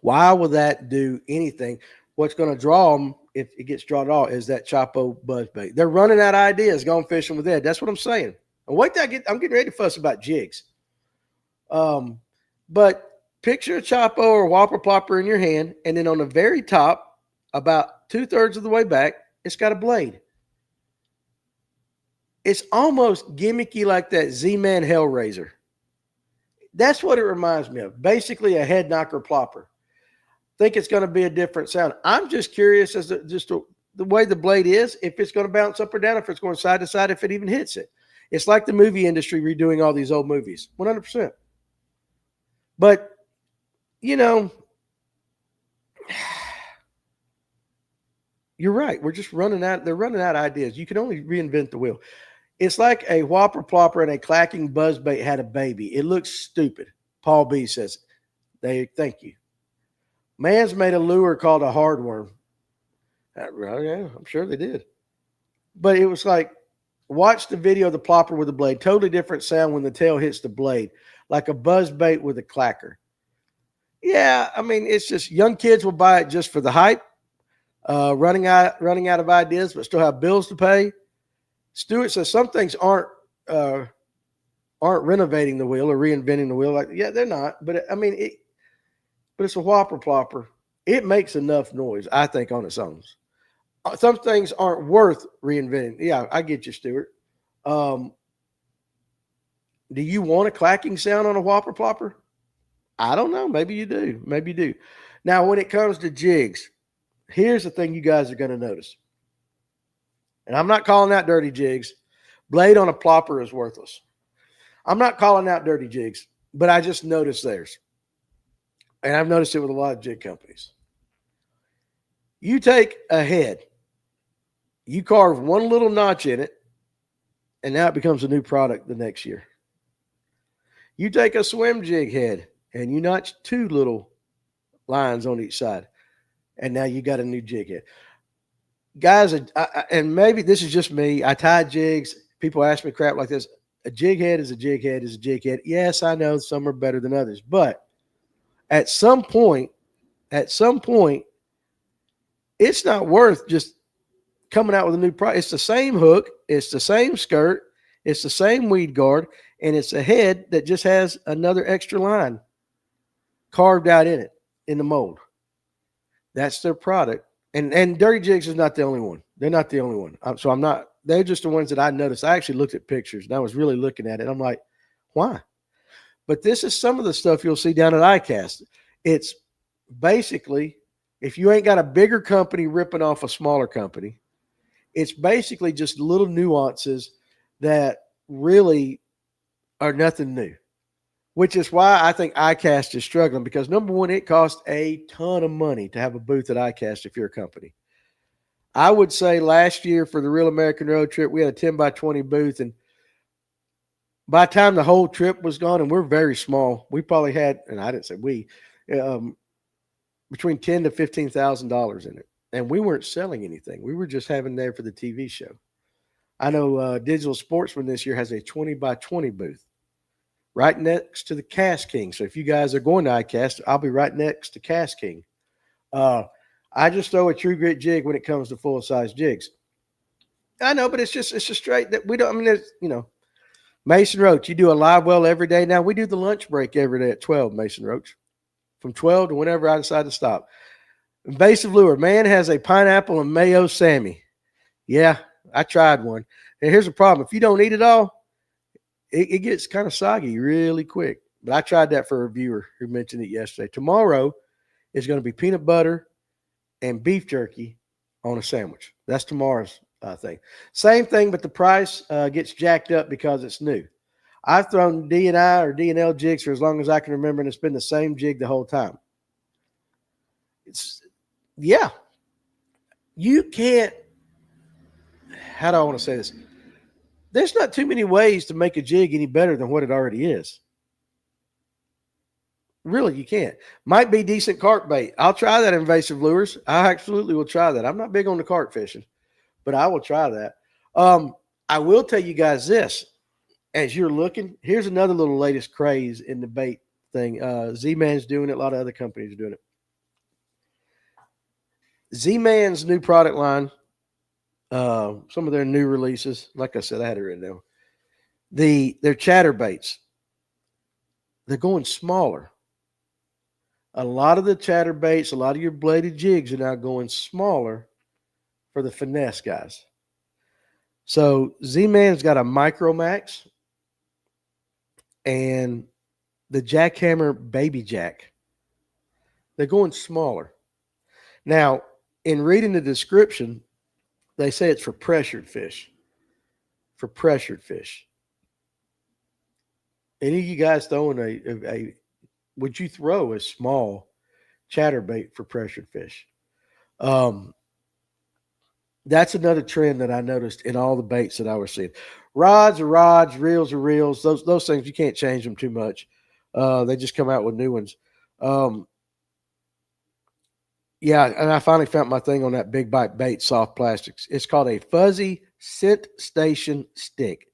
Why will that do anything? What's going to draw them, if it gets drawn at all, is that Chapo buzzbait. They're running out of ideas going fishing with Ed. That's what I'm saying. And wait till I'm getting ready to fuss about jigs. But picture a Chapo or a whopper plopper in your hand, and then on the very top, about 2/3 of the way back, it's got a blade. It's almost gimmicky like that Z-Man Hellraiser. That's what it reminds me of. Basically a head knocker plopper. Think it's going to be a different sound. I'm just curious as to just the way the blade is, if it's going to bounce up or down, if it's going side to side, if it even hits it. It's like the movie industry redoing all these old movies. 100%. But, you know, you're right. We're just running out. They're running out of ideas. You can only reinvent the wheel. It's like a whopper plopper and a clacking buzzbait had a baby. It looks stupid. Paul B says, thank you. Man's made a lure called a hardworm. Yeah, I'm sure they did. But it was like, watch the video of the plopper with the blade. Totally different sound when the tail hits the blade, like a buzzbait with a clacker. Yeah, I mean, it's just young kids will buy it just for the hype, running out of ideas, but still have bills to pay. Stuart says some things aren't renovating the wheel or reinventing the wheel. Like, yeah, they're not. But I mean, but it's a whopper plopper. It makes enough noise, I think, on its own. Some things aren't worth reinventing. Yeah, I get you, Stuart. Do you want a clacking sound on a whopper plopper? I don't know. Maybe you do. Maybe you do. Now, when it comes to jigs, here's the thing you guys are going to notice. And I'm not calling out dirty jigs. Blade on a plopper is worthless. I'm not calling out dirty jigs, but I just noticed theirs. And I've noticed it with a lot of jig companies. You take a head, you carve one little notch in it, and now it becomes a new product the next year. You take a swim jig head and you notch two little lines on each side, and now you got a new jig head. Guys, and maybe this is just me. I tie jigs. People ask me crap like this. A jig head is a jig head is a jig head. Yes, I know some are better than others, but at some point, it's not worth just coming out with a new product. It's the same hook, it's the same skirt, it's the same weed guard, and it's a head that just has another extra line carved out in it in the mold. That's their product. And Dirty Jigs is not the only one. They're not the only one. So I'm not. They're just the ones that I noticed. I actually looked at pictures and I was really looking at it. I'm like, why? But this is some of the stuff you'll see down at Icast. It's basically, if you ain't got a bigger company ripping off a smaller company, it's basically just little nuances that really are nothing new, which is why I think Icast is struggling because, number one, it costs a ton of money to have a booth at Icast if you're a company. I would say last year for the Real American Road Trip, we had a 10 by 20 booth, and by the time the whole trip was gone, and we're very small, we probably had, and I didn't say we, between $10,000 to $15,000 in it, and we weren't selling anything. We were just having there for the TV show. I know Digital Sportsman this year has a 20 by 20 booth right next to the Cast King. So if you guys are going to Icast, I'll be right next to Cast King. I just throw a true grit jig when it comes to full size jigs. I know, but it's a straight that we don't. I mean, there's Mason Roach. You do a live well every day now. We do the lunch break every day at 12. Mason Roach, from 12 to whenever I decide to stop. Invasive lure. Man has a pineapple and mayo Sammy. Yeah, I tried one. And here's the problem: if you don't eat it all, it gets kind of soggy really quick. But I tried that for a viewer who mentioned it yesterday. Tomorrow is going to be peanut butter and beef jerky on a sandwich. That's tomorrow's thing. Same thing, but the price gets jacked up because it's new. I've thrown D&I or D&L jigs for as long as I can remember, and it's been the same jig the whole time. You can't, how do I want to say this? There's not too many ways to make a jig any better than what it already is. Really, you can't. Might be decent carp bait. I'll try that invasive lures. I absolutely will try that. I'm not big on the carp fishing, but I will try that. I will tell you guys this. As you're looking, here's another little latest craze in the bait thing. Z-Man's doing it. A lot of other companies are doing it. Z-Man's new product line, some of their new releases, like I said, I had it written down. Their chatter baits, they're going smaller. A lot of the chatter baits, a lot of your bladed jigs are now going smaller for the finesse guys. So Z-Man's got a Micro Max and the Jackhammer Baby Jack. They're going smaller. Now, in reading the description, they say it's for pressured fish. For pressured fish. Any of you guys throwing a would you throw a small chatterbait for pressured fish? That's another trend that I noticed in all the baits that I was seeing. Rods are rods, reels are reels. Those things, you can't change them too much. They just come out with new ones. Yeah, and I finally found my thing on that Big Bite Bait soft plastics. It's called a fuzzy scent station stick.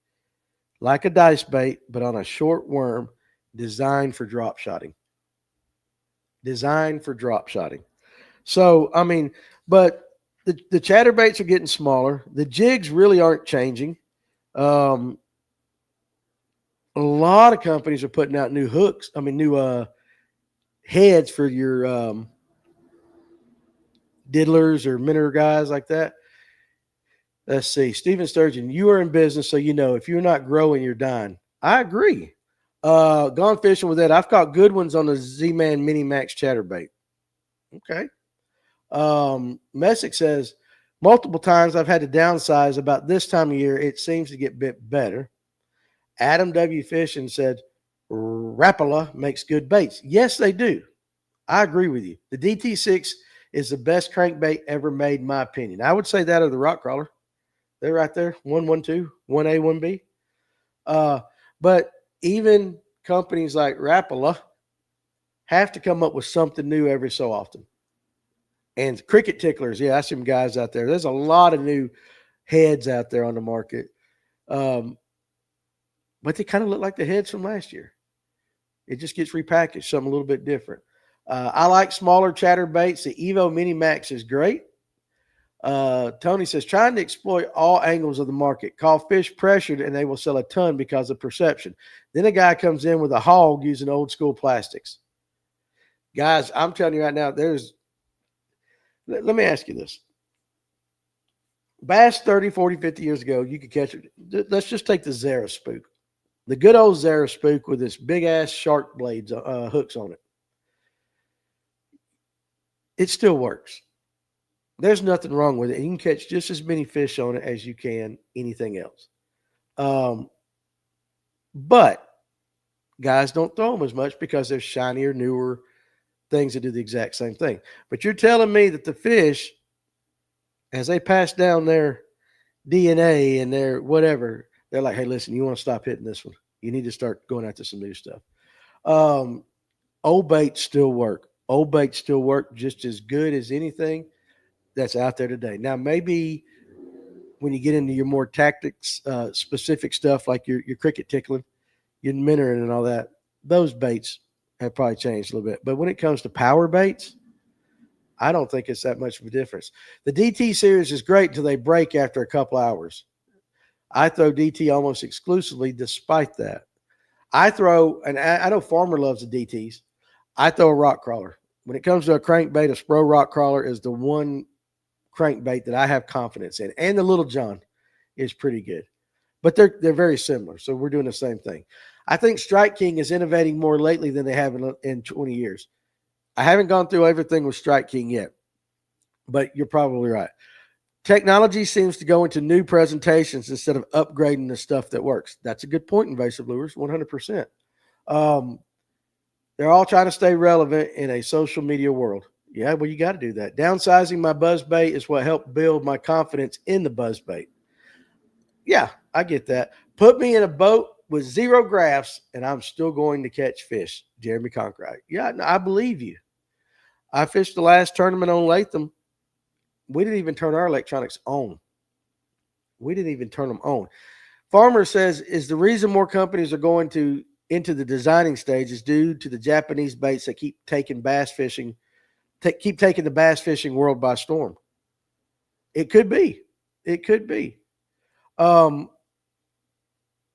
Like a dice bait, but on a short worm designed for drop shotting. Designed for drop shotting. So, I mean, but the chatterbaits are getting smaller. The jigs really aren't changing. A lot of companies are putting out new hooks. I mean, new heads for your diddlers or minnow guys like that. Let's see. Stephen Sturgeon, you are in business, so you know if you're not growing, you're dying. I agree. Gone fishing with that. I've caught good ones on the Z-Man Mini Max chatterbait. Okay. Messick says multiple times I've had to downsize about this time of year. It seems to get bit better. Adam W. Fishing said Rapala makes good baits. Yes, they do. I agree with you. The DT6 is the best crankbait ever made, in my opinion. I would say that of the rock crawler. They're right there. 112, 1A, 1B. But even companies like Rapala have to come up with something new every so often. And cricket ticklers, yeah, I see some guys out there. There's a lot of new heads out there on the market. But they kind of look like the heads from last year. It just gets repackaged, something a little bit different. I like smaller chatterbaits. The Evo Mini Max is great. Tony says, trying to exploit all angles of the market. Call fish pressured and they will sell a ton because of perception. Then a guy comes in with a hog using old school plastics. Guys, I'm telling you right now, let me ask you this. Bass 30, 40, 50 years ago, you could catch it. Let's just take the Zara spook. The good old Zara spook with this big ass shark blades, hooks on it. It still works. There's nothing wrong with it. You can catch just as many fish on it as you can anything else. But guys don't throw them as much because they're shinier, newer things that do the exact same thing. But you're telling me that the fish, as they pass down their DNA and their whatever, they're like, hey, listen, you want to stop hitting this one. You need to start going after some new stuff. Old baits still work. Old baits still work just as good as anything that's out there today. Now, maybe when you get into your more tactics specific stuff like your cricket tickling, your minnow and all that, those baits have probably changed a little bit. But when it comes to power baits, I don't think it's that much of a difference. The DT series is great until they break after a couple hours. I throw DT almost exclusively despite that. I throw, and I know Farmer loves the DTs. I throw a rock crawler. When it comes to a crankbait, a Spro rock crawler is the one crankbait that I have confidence in. And the Little John is pretty good. But they're very similar. So we're doing the same thing. I think Strike King is innovating more lately than they have in 20 years. I haven't gone through everything with Strike King yet, but you're probably right. Technology seems to go into new presentations instead of upgrading the stuff that works. That's a good point, invasive lures, 100%. They're all trying to stay relevant in a social media world. Yeah, well, you got to do that. Downsizing my buzz bait is what helped build my confidence in the buzz bait. Yeah, I get that. Put me in a boat with zero graphs, and I'm still going to catch fish. Jeremy Conkrite. Yeah, I believe you. I fished the last tournament on Latham. We didn't even turn our electronics on. We didn't even turn them on. Farmer says, is the reason more companies are going into the designing stage is due to the Japanese baits that keep taking bass fishing, keep taking the bass fishing world by storm. It could be. It could be. The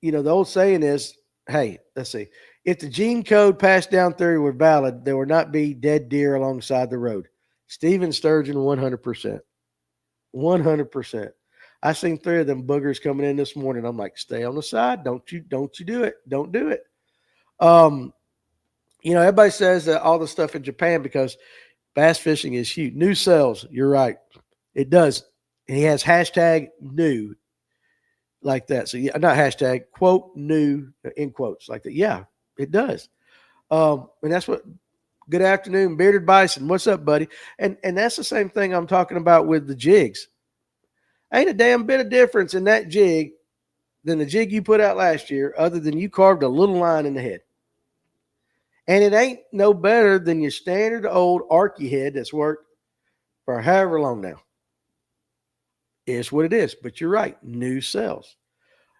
old saying is, hey, let's see. If the gene code passed down theory were valid, there would not be dead deer alongside the road. Steven Sturgeon, 100%. 100%. I seen 3 of them boogers coming in this morning. I'm like, stay on the side. Don't you do it. Don't do it. Everybody says that all the stuff in Japan because bass fishing is huge. New sells. You're right. It does. And he has hashtag new like that. So yeah, not hashtag, quote new in quotes like that. Yeah, it does. And that's what good afternoon, Bearded Bison. What's up, buddy? And that's the same thing I'm talking about with the jigs. Ain't a damn bit of difference in that jig than the jig you put out last year, other than you carved a little line in the head. And it ain't no better than your standard old Archie head that's worked for however long now. It's what it is. But you're right. New sells.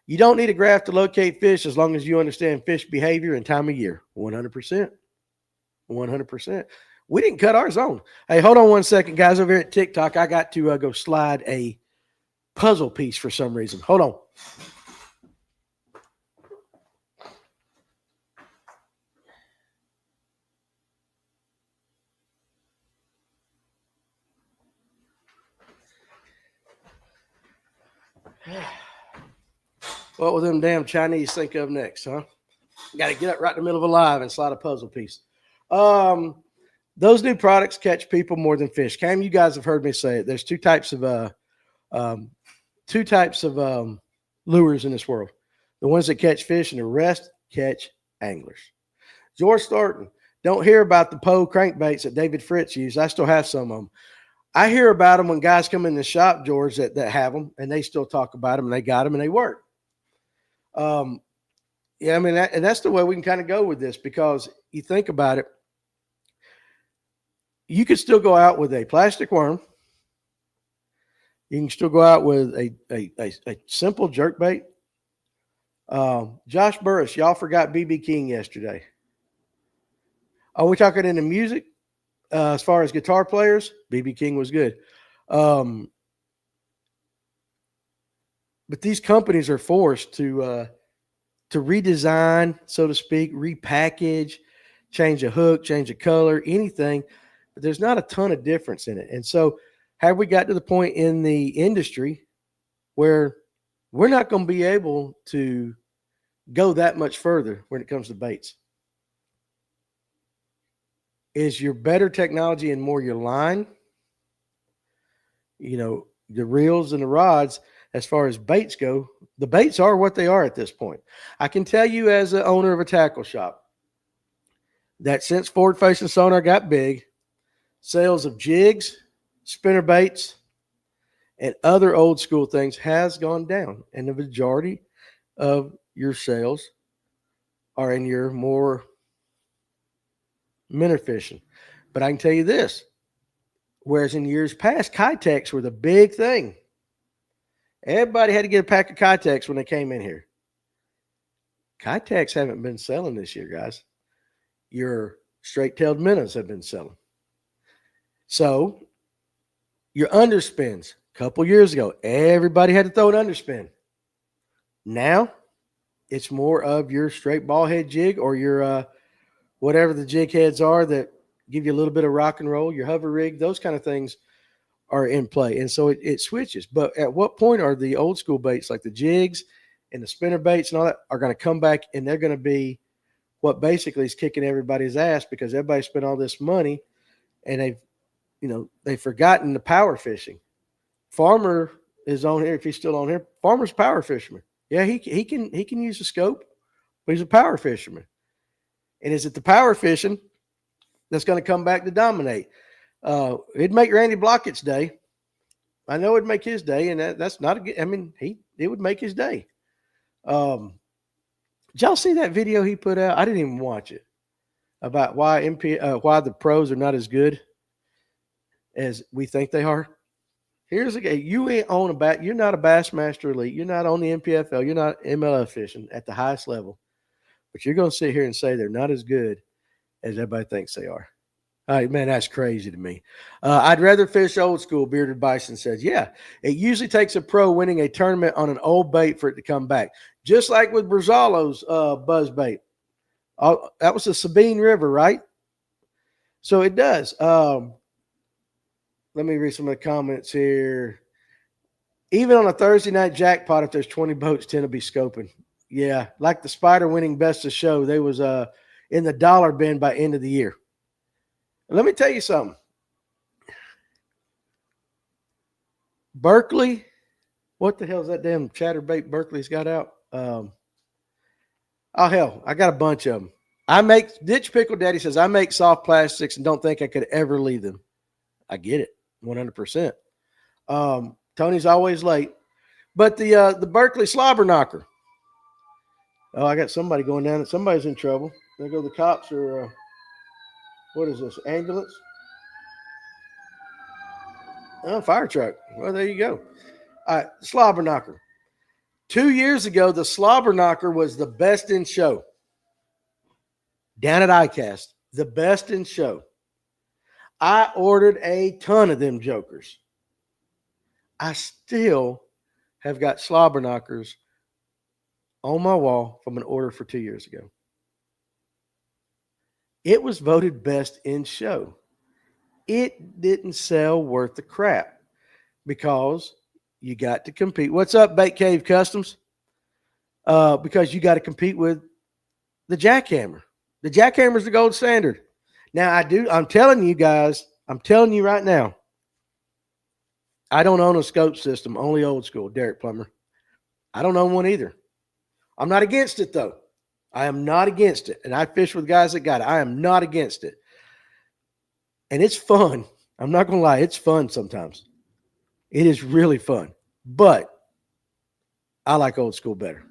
You don't need a graph to locate fish as long as you understand fish behavior and time of year. 100%. 100%. We didn't cut ours on. Hey, hold on one second, guys. Over here at TikTok, I got to go slide a puzzle piece for some reason. Hold on. What will them damn Chinese think of next, huh? Got to get up right in the middle of a live and slide a puzzle piece. Um, those new products catch people more than fish. Cam, you guys have heard me say it. There's um, two types of lures in this world: the ones that catch fish, and the rest catch anglers. George Thornton. Don't hear about the Poe crankbaits that David Fritz used. I still have some of them. I hear about them when guys come in the shop, George, that have them, and they still talk about them, and they got them, and they work. Um, yeah, I mean, and that's the way we can kind of go with this, because you think about it, you could still go out with a plastic worm. You can still go out with a simple jerk bait. Josh Burris, y'all forgot BB King yesterday. Are we talking into music? As far as guitar players, BB King was good. But these companies are forced to redesign, so to speak, repackage, change a hook, change a color, anything. But there's not a ton of difference in it. And so have we got to the point in the industry where we're not going to be able to go that much further when it comes to baits? Is your better technology and more your line, the reels and the rods, as far as baits go, the baits are what they are at this point. I can tell you, as the owner of a tackle shop, that since forward-facing sonar got big, sales of jigs, spinner baits, and other old school things has gone down. And the majority of your sales are in your more minnow fishing. But I can tell you this, whereas in years past, Kitex were the big thing. Everybody had to get a pack of Kitex when they came in here. Kitex haven't been selling this year, guys. Your straight-tailed minnows have been selling. So your underspins, a couple years ago, everybody had to throw an underspin. Now it's more of your straight ball head jig, or your whatever the jig heads are that give you a little bit of rock and roll, your hover rig, those kind of things are in play. And so it switches. But at what point are the old school baits like the jigs and the spinner baits and all that are going to come back, and they're going to be what basically is kicking everybody's ass, because everybody spent all this money and they've forgotten the power fishing. Farmer is on here. If he's still on here, Farmer's power fisherman. Yeah, he can use a scope, but he's a power fisherman. And is it the power fishing that's going to come back to dominate? It'd make Randy Blockett's day. I know it'd make his day, and that's not a good. I mean, it would make his day. Did y'all see that video he put out? I didn't even watch it, about why why the pros are not as good as we think they are. Here's a guy. You ain't on a bat. You're not a Bassmaster Elite. You're not on the MPFL. You're not MLF fishing at the highest level. But you're going to sit here and say they're not as good as everybody thinks they are. All right, man, that's crazy to me. I'd rather fish old school, Bearded Bison says. Yeah, it usually takes a pro winning a tournament on an old bait for it to come back. Just like with Brazalo's buzz bait. That was the Sabine River, right? So it does. Let me read some of the comments here. Even on a Thursday night jackpot, if there's 20 boats, 10 will be scoping. Yeah, like the Spider winning Best of Show, they was in the dollar bin by end of the year. And let me tell you something. Berkeley, what the hell is that damn chatterbait Berkeley's got out? Oh, hell, I got a bunch of them. Ditch Pickle Daddy says, I make soft plastics and don't think I could ever leave them. I get it, 100%. Tony's always late. But the Berkeley Slobber Knocker. Oh, I got somebody going down. Somebody's in trouble. There go the cops, or what is this, ambulance? Oh, fire truck. Well, there you go. All right, Slobber Knocker. 2 years ago, the Slobber Knocker was the best in show. Down at Icast, the best in show. I ordered a ton of them jokers. I still have got Slobber Knockers on my wall from an order for 2 years ago. It was voted best in show. It didn't sell worth the crap because you got to compete. What's up, Bait Cave Customs? because you got to compete with the jackhammer. The jackhammer is the gold standard. Now, I'm telling you guys, I'm telling you right now, I don't own a scope system, only old school, Derek Plummer. I don't own one either. I'm not against it, though. I am not against it. And I fish with guys that got it. I am not against it. And it's fun. I'm not going to lie. It's fun sometimes. It is really fun. But I like old school better.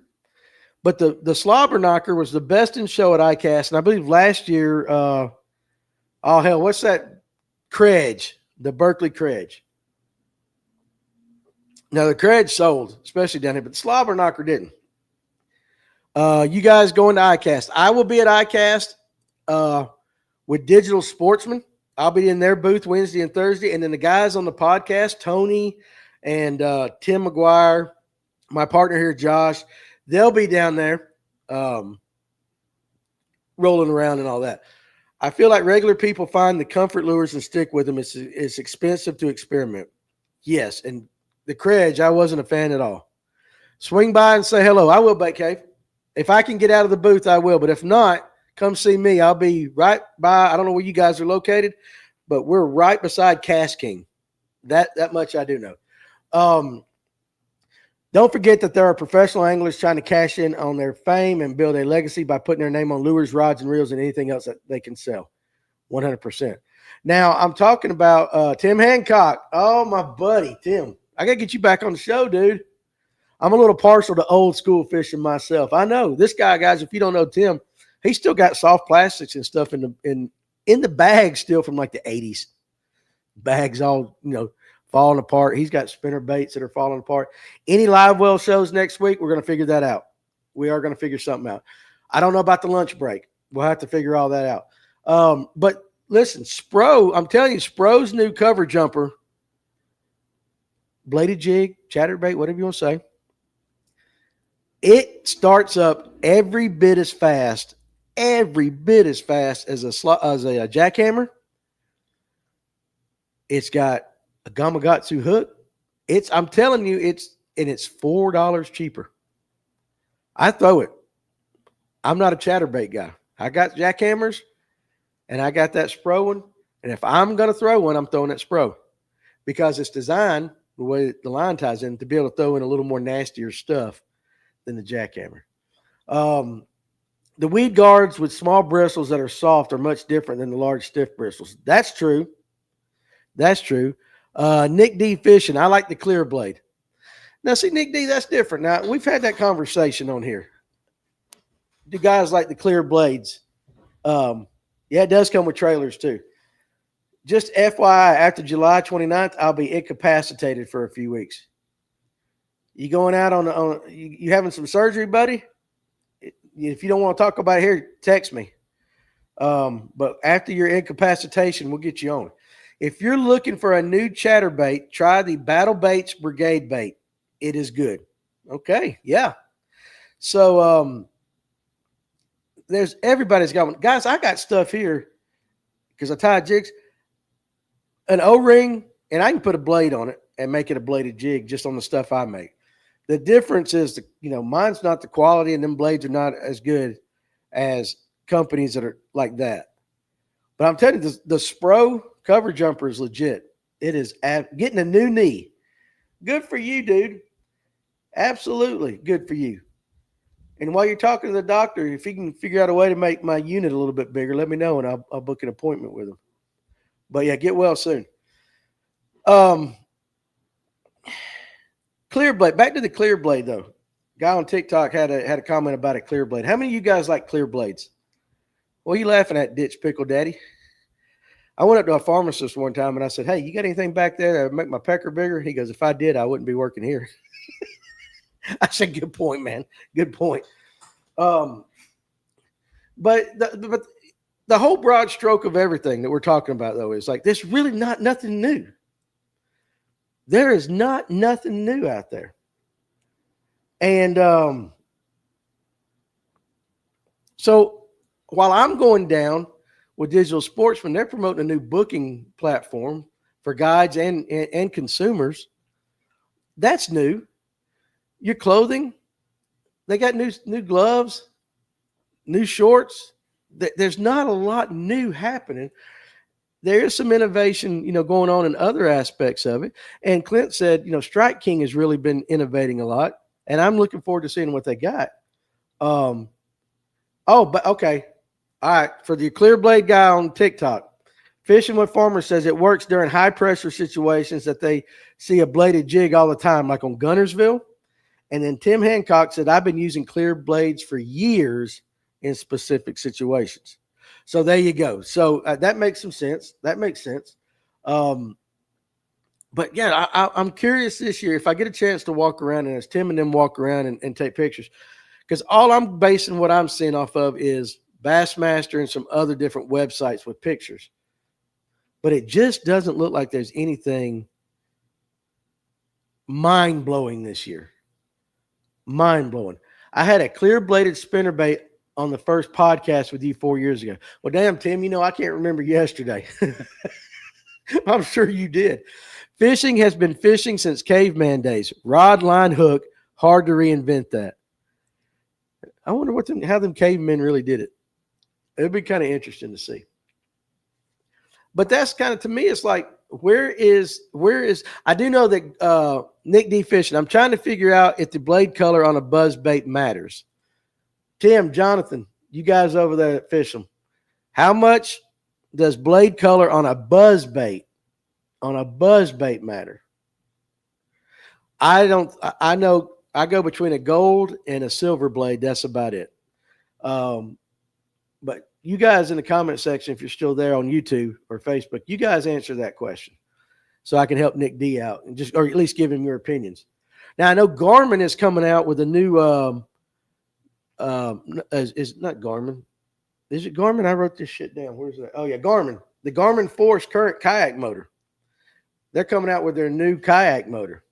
But the slobber knocker was the best in show at Icast. And I believe last year, oh, hell, what's that? Credge, the Berkeley Credge. Now, the Credge sold, especially down here, but the slobber knocker didn't. You guys going to Icast. I will be at Icast with Digital Sportsman. I'll be in their booth Wednesday and Thursday. And then the guys on the podcast, Tony and Tim McGuire, my partner here, Josh, they'll be down there rolling around and all that. I feel like regular people find the comfort lures and stick with them. It's expensive to experiment. Yes, and the Credge, I wasn't a fan at all. Swing by and say hello. I will, Bait Cave. If I can get out of the booth, I will. But if not, come see me. I'll be right by, I don't know where you guys are located, but we're right beside Cast King. That much I do know. Don't forget that there are professional anglers trying to cash in on their fame and build a legacy by putting their name on lures, rods, and reels, and anything else that they can sell. 100%. Now, I'm talking about Tim Hancock. Oh, my buddy, Tim. I got to get you back on the show, dude. I'm a little partial to old school fishing myself. I know. This guy, guys, if you don't know Tim, he's still got soft plastics and stuff in the bag still from like the 80s. Bags all, falling apart. He's got spinner baits that are falling apart. Any live well shows next week, we're going to figure that out. We are going to figure something out. I don't know about the lunch break. We'll have to figure all that out. But listen, Spro, I'm telling you, Spro's new cover jumper, bladed jig, chatterbait, whatever you want to say, it starts up every bit as fast as a jackhammer. It's got a Gamakatsu hook. I'm telling you, it's $4 cheaper. I throw it. I'm not a chatterbait guy. I got jackhammers and I got that Spro one. And if I'm going to throw one, I'm throwing that Spro because it's designed the way the line ties in to be able to throw in a little more nastier stuff than the jackhammer. The weed guards with small bristles that are soft are much different than the large stiff bristles. That's true. Nick D fishing. I like the clear blade. Now, see, Nick D, that's different. Now, we've had that conversation on here. Do guys like the clear blades? Yeah, it does come with trailers too. Just FYI, after July 29th, I'll be incapacitated for a few weeks. You going out on you having some surgery, buddy? If you don't want to talk about it here, text me. But after your incapacitation, we'll get you on. If you're looking for a new chatterbait, try the Battle Baits Brigade bait. It is good. Okay, yeah. So everybody's got one. Guys, I got stuff here because I tie jigs. An O-ring, and I can put a blade on it and make it a bladed jig just on the stuff I make. The difference is, mine's not the quality, and them blades are not as good as companies that are like that. But I'm telling you, the Spro cover jumper is legit. It is getting a new knee. Good for you, dude. Absolutely good for you. And while you're talking to the doctor, if he can figure out a way to make my unit a little bit bigger, let me know, and I'll book an appointment with him. But, yeah, get well soon. Clear blade. Back to the clear blade, though. Guy on TikTok had a comment about a clear blade. How many of you guys like clear blades? What are you laughing at, Ditch Pickle Daddy? I went up to a pharmacist one time, and I said, hey, you got anything back there that would make my pecker bigger? He goes, if I did, I wouldn't be working here. I said, good point, man. Good point. But the whole broad stroke of everything that we're talking about, though, is like there's really nothing new. There is nothing new out there. And so while I'm going down with Digital Sportsman, they're promoting a new booking platform for guides and consumers. That's new. Your clothing, They got new gloves, new shorts. There's not a lot new happening. There is some innovation, going on in other aspects of it. And Clint said, Strike King has really been innovating a lot, and I'm looking forward to seeing what they got. But okay. All right. For the clear blade guy on TikTok, Fishing with Farmer says it works during high pressure situations that they see a bladed jig all the time, like on Gunnersville. And then Tim Hancock said, I've been using clear blades for years in specific situations. So there you go. So that makes some sense. That makes sense. But yeah, I'm curious this year if I get a chance to walk around and as Tim and them walk around and take pictures, because all I'm basing what I'm seeing off of is Bassmaster and some other different websites with pictures. But it just doesn't look like there's anything mind-blowing this year. Mind-blowing. I had a clear-bladed spinnerbait on the first podcast with you 4 years ago. Well, damn, Tim, I can't remember yesterday. I'm sure you did. Fishing has been fishing since caveman days. Rod, line, hook. Hard to reinvent that. I wonder how them cavemen really did it. It would be kind of interesting to see. But that's kind of, to me, it's like, where is I do know that Nick D Fishing, I'm trying to figure out if the blade color on a buzz bait matters. Tim, Jonathan, you guys over there at Fishing, how much does blade color on a buzz bait matter? I know I go between a gold and a silver blade. That's about it. But you guys in the comment section, if you're still there on YouTube or Facebook, you guys answer that question so I can help Nick D out and or at least give him your opinions. Now I know Garmin is coming out with a new, is not Garmin. Is it Garmin? I wrote this shit down. Where's that? Oh yeah, Garmin. The Garmin Force current kayak motor. They're coming out with their new kayak motor,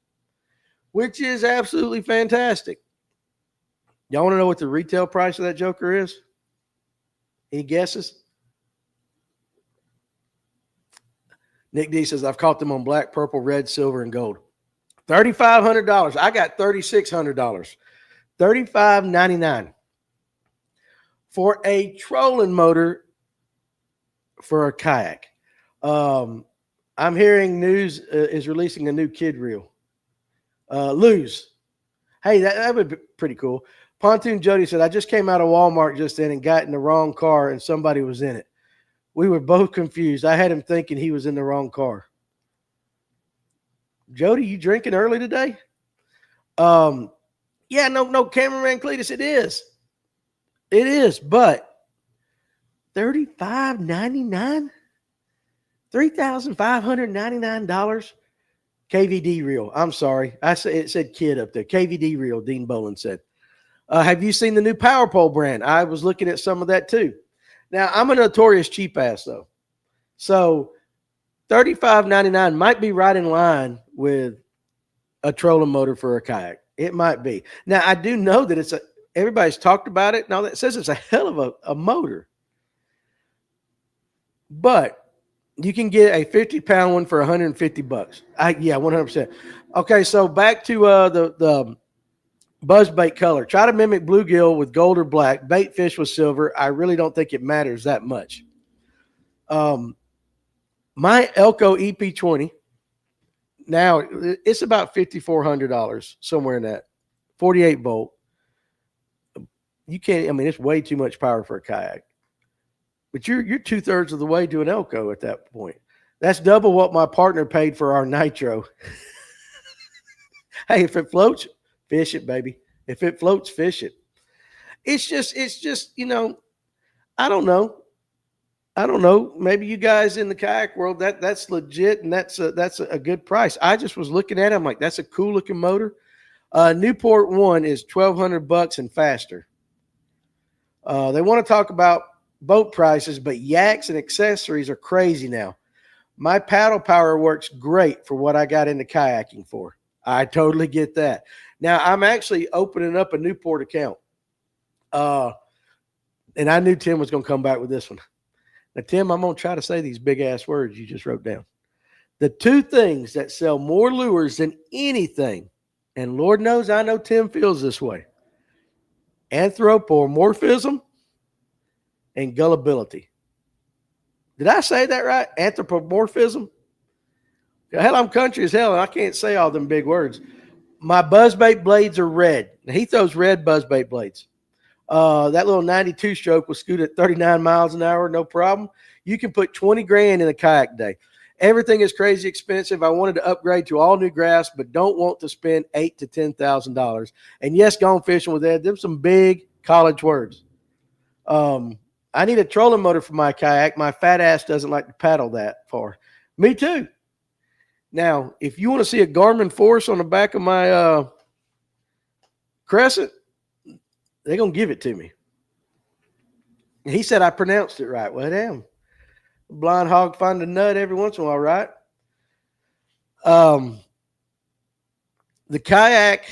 which is absolutely fantastic. Y'all want to know what the retail price of that joker is? Any guesses? Nick D says, I've caught them on black, purple, red, silver, and gold. $3,500. I got $3,600. $3,599 for a trolling motor for a kayak. I'm hearing News is releasing a new kid reel. Lose. Hey, that would be pretty cool. Pontoon Jody said, I just came out of Walmart just then and got in the wrong car and somebody was in it. We were both confused. I had him thinking he was in the wrong car. Jody, you drinking early today? Yeah, no, cameraman Cletus, it is. It is, but $3,599? $3,599 KVD reel. I'm sorry. It said kid up there. KVD reel, Dean Boland said. Have you seen the new Power Pole brand? I was looking at some of that too. Now, I'm a notorious cheap ass though. So $35.99 might be right in line with a trolling motor for a kayak. It might be. Now, I do know that everybody's talked about it. Now, that says it's a hell of a motor. But you can get a 50-pound one for $150. Yeah, 100%. Okay, so back to the buzzbait color. Try to mimic bluegill with gold or black. Bait fish with silver. I really don't think it matters that much. My Elko EP20, now it's about $5,400, somewhere in that. 48 volt. It's way too much power for a kayak. But you're 2/3 of the way to an Elko at that point. That's double what my partner paid for our nitro. Hey, if it floats, fish it, baby. If it floats, fish it. It's just, I don't know. Maybe you guys in the kayak world, that's legit, and that's a good price. I just was looking at it. I'm like, that's a cool looking motor. Newport one is $1,200 and faster. They want to talk about boat prices, but yaks and accessories are crazy now. My paddle power works great for what I got into kayaking for. I totally get that. Now, I'm actually opening up a Newport account. And I knew Tim was going to come back with this one. Now, Tim, I'm going to try to say these big-ass words you just wrote down. The two things that sell more lures than anything, and Lord knows I know Tim feels this way, anthropomorphism, and gullibility. Did I say that right? Anthropomorphism? Hell, I'm country as hell, and I can't say all them big words. My buzzbait blades are red. Now, he throws red buzzbait blades. That little 92 stroke will scoot at 39 miles an hour, no problem. You can put 20 grand in a kayak day. Everything is crazy expensive. I wanted to upgrade to all new grass, but don't want to spend $8,000 to $10,000. And yes, gone fishing with Ed. Them some big college words. I need a trolling motor for my kayak. My fat ass doesn't like to paddle that far. Me too. Now, if you want to see a Garmin Force on the back of my Crescent, they're going to give it to me. And he said I pronounced it right. Well, damn. Blind hog find a nut every once in a while, right? The kayak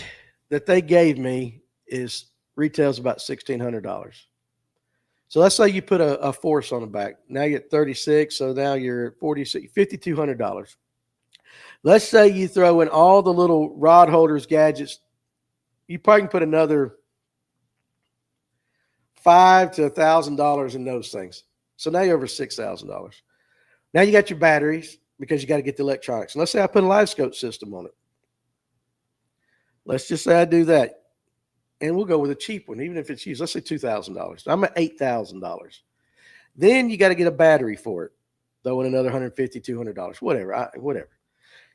that they gave me retails about $1,600. So let's say you put a Force on the back. Now you're at 36, so now you're at 46, $5,200. Let's say you throw in all the little rod holders, gadgets. You probably can put another $5,000 to $1,000 in those things. So now you're over $6,000. Now you got your batteries because you got to get the electronics. And let's say I put a live scope system on it. Let's just say I do that. And we'll go with a cheap one, even if it's used. Let's say $2,000. I'm at $8,000. Then you got to get a battery for it. Throw in another $150, $200, whatever.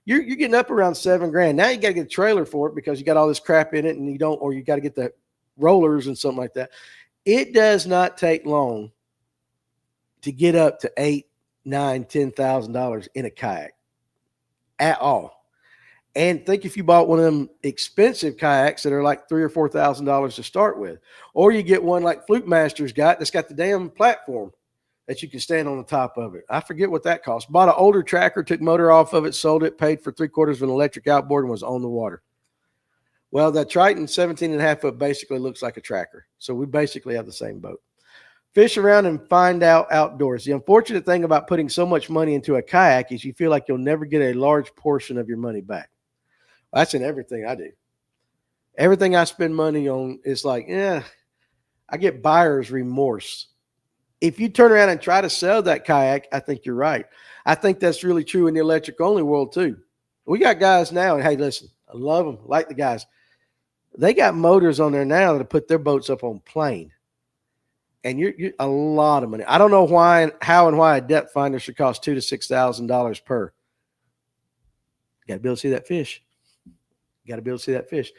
You're getting up around $7,000. Now you got to get a trailer for it because you got all this crap in it, and you got to get the rollers and something like that. It does not take long to get up to $8,000, $9,000, $10,000 in a kayak at all. And think if you bought one of them expensive kayaks that are like $3,000 or $4,000 to start with, or you get one like Fluke Master's got that's got the damn platform that you can stand on the top of it. I forget what that cost. Bought an older tracker, took motor off of it, sold it, paid for 3/4 of an electric outboard, and was on the water. Well, that Triton 17.5 foot basically looks like a tracker. So we basically have the same boat. Fish around and find out outdoors. The unfortunate thing about putting so much money into a kayak is you feel like you'll never get a large portion of your money back. That's in everything I do. Everything I spend money on is like, I get buyer's remorse. If you turn around and try to sell that kayak, I think you're right. I think that's really true in the electric only world too. We got guys now, and hey, listen, I love them, like the guys. They got motors on there now that put their boats up on plane. And you're a lot of money. I don't know how and why a depth finder should cost $2,000 to $6,000 per. You got to be able to see that fish.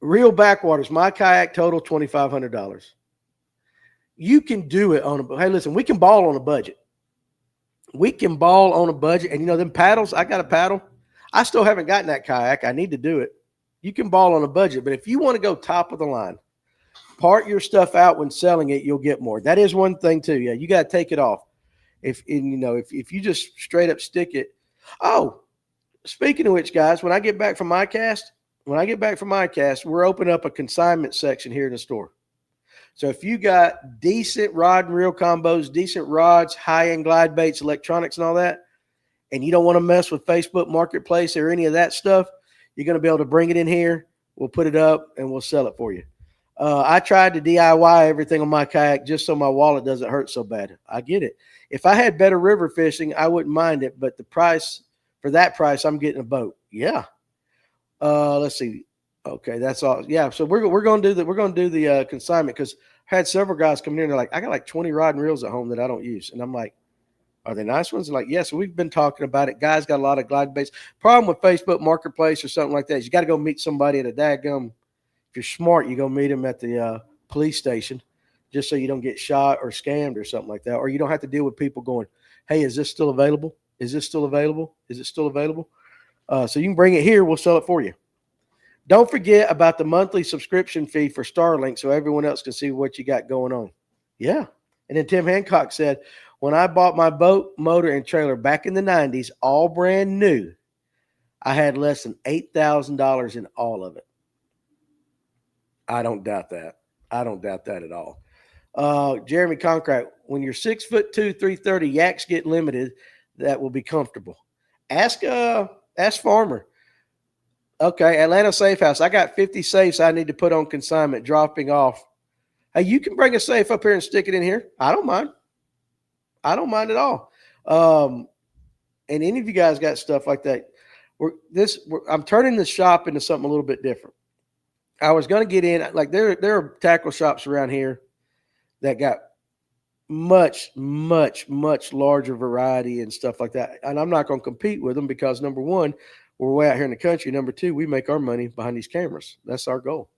Real backwaters. My kayak total $2,500. You can do it hey, listen, we can ball on a budget. And them paddles, I got a paddle. I still haven't gotten that kayak. I need to do it. You can ball on a budget, but if you want to go top of the line, part your stuff out when selling it, you'll get more. That is one thing too. Yeah, you got to take it off. If you just straight up stick it. Oh, speaking of which, guys, when I get back from Icast, we're opening up a consignment section here in the store. So if you got decent rod and reel combos, decent rods, high-end glide baits, electronics, and all that, and you don't want to mess with Facebook Marketplace or any of that stuff, you're going to be able to bring it in here. We'll put it up and we'll sell it for you. I tried to DIY everything on my kayak just so my wallet doesn't hurt so bad. I get it. If I had better river fishing, I wouldn't mind it. But for that price, I'm getting a boat. Yeah. Let's see. Okay, that's all. Yeah. So we're going to do the consignment because I had several guys come in. They're like, I got like 20 rod and reels at home that I don't use. And I'm like, are they nice ones? They're like, yes. Yeah, so we've been talking about it. Guys got a lot of glide baits. Problem with Facebook Marketplace or something like that is you got to go meet somebody at a daggum. If you're smart, you go meet them at the police station just so you don't get shot or scammed or something like that. Or you don't have to deal with people going, hey, is this still available? Is this still available? Is it still available? So you can bring it here. We'll sell it for you. Don't forget about the monthly subscription fee for Starlink so everyone else can see what you got going on. Yeah. And then Tim Hancock said, when I bought my boat, motor, and trailer back in the 90s, all brand new, I had less than $8,000 in all of it. I don't doubt that. At all. Jeremy Concrete, when you're 6'2", 330, yaks get limited. That will be comfortable. Ask Farmer. Okay, Atlanta Safe House. I got 50 safes I need to put on consignment, dropping off Hey, you can bring a safe up here and stick it in here. I don't mind. I don't mind at all. Um, and any of you guys got stuff like that, I'm turning the shop into something a little bit different. I was going to get in, like there are tackle shops around here that got much larger variety and stuff like that. And I'm not going to compete with them because number one, we're way out here in the country. Number two, we make our money behind these cameras. That's our goal.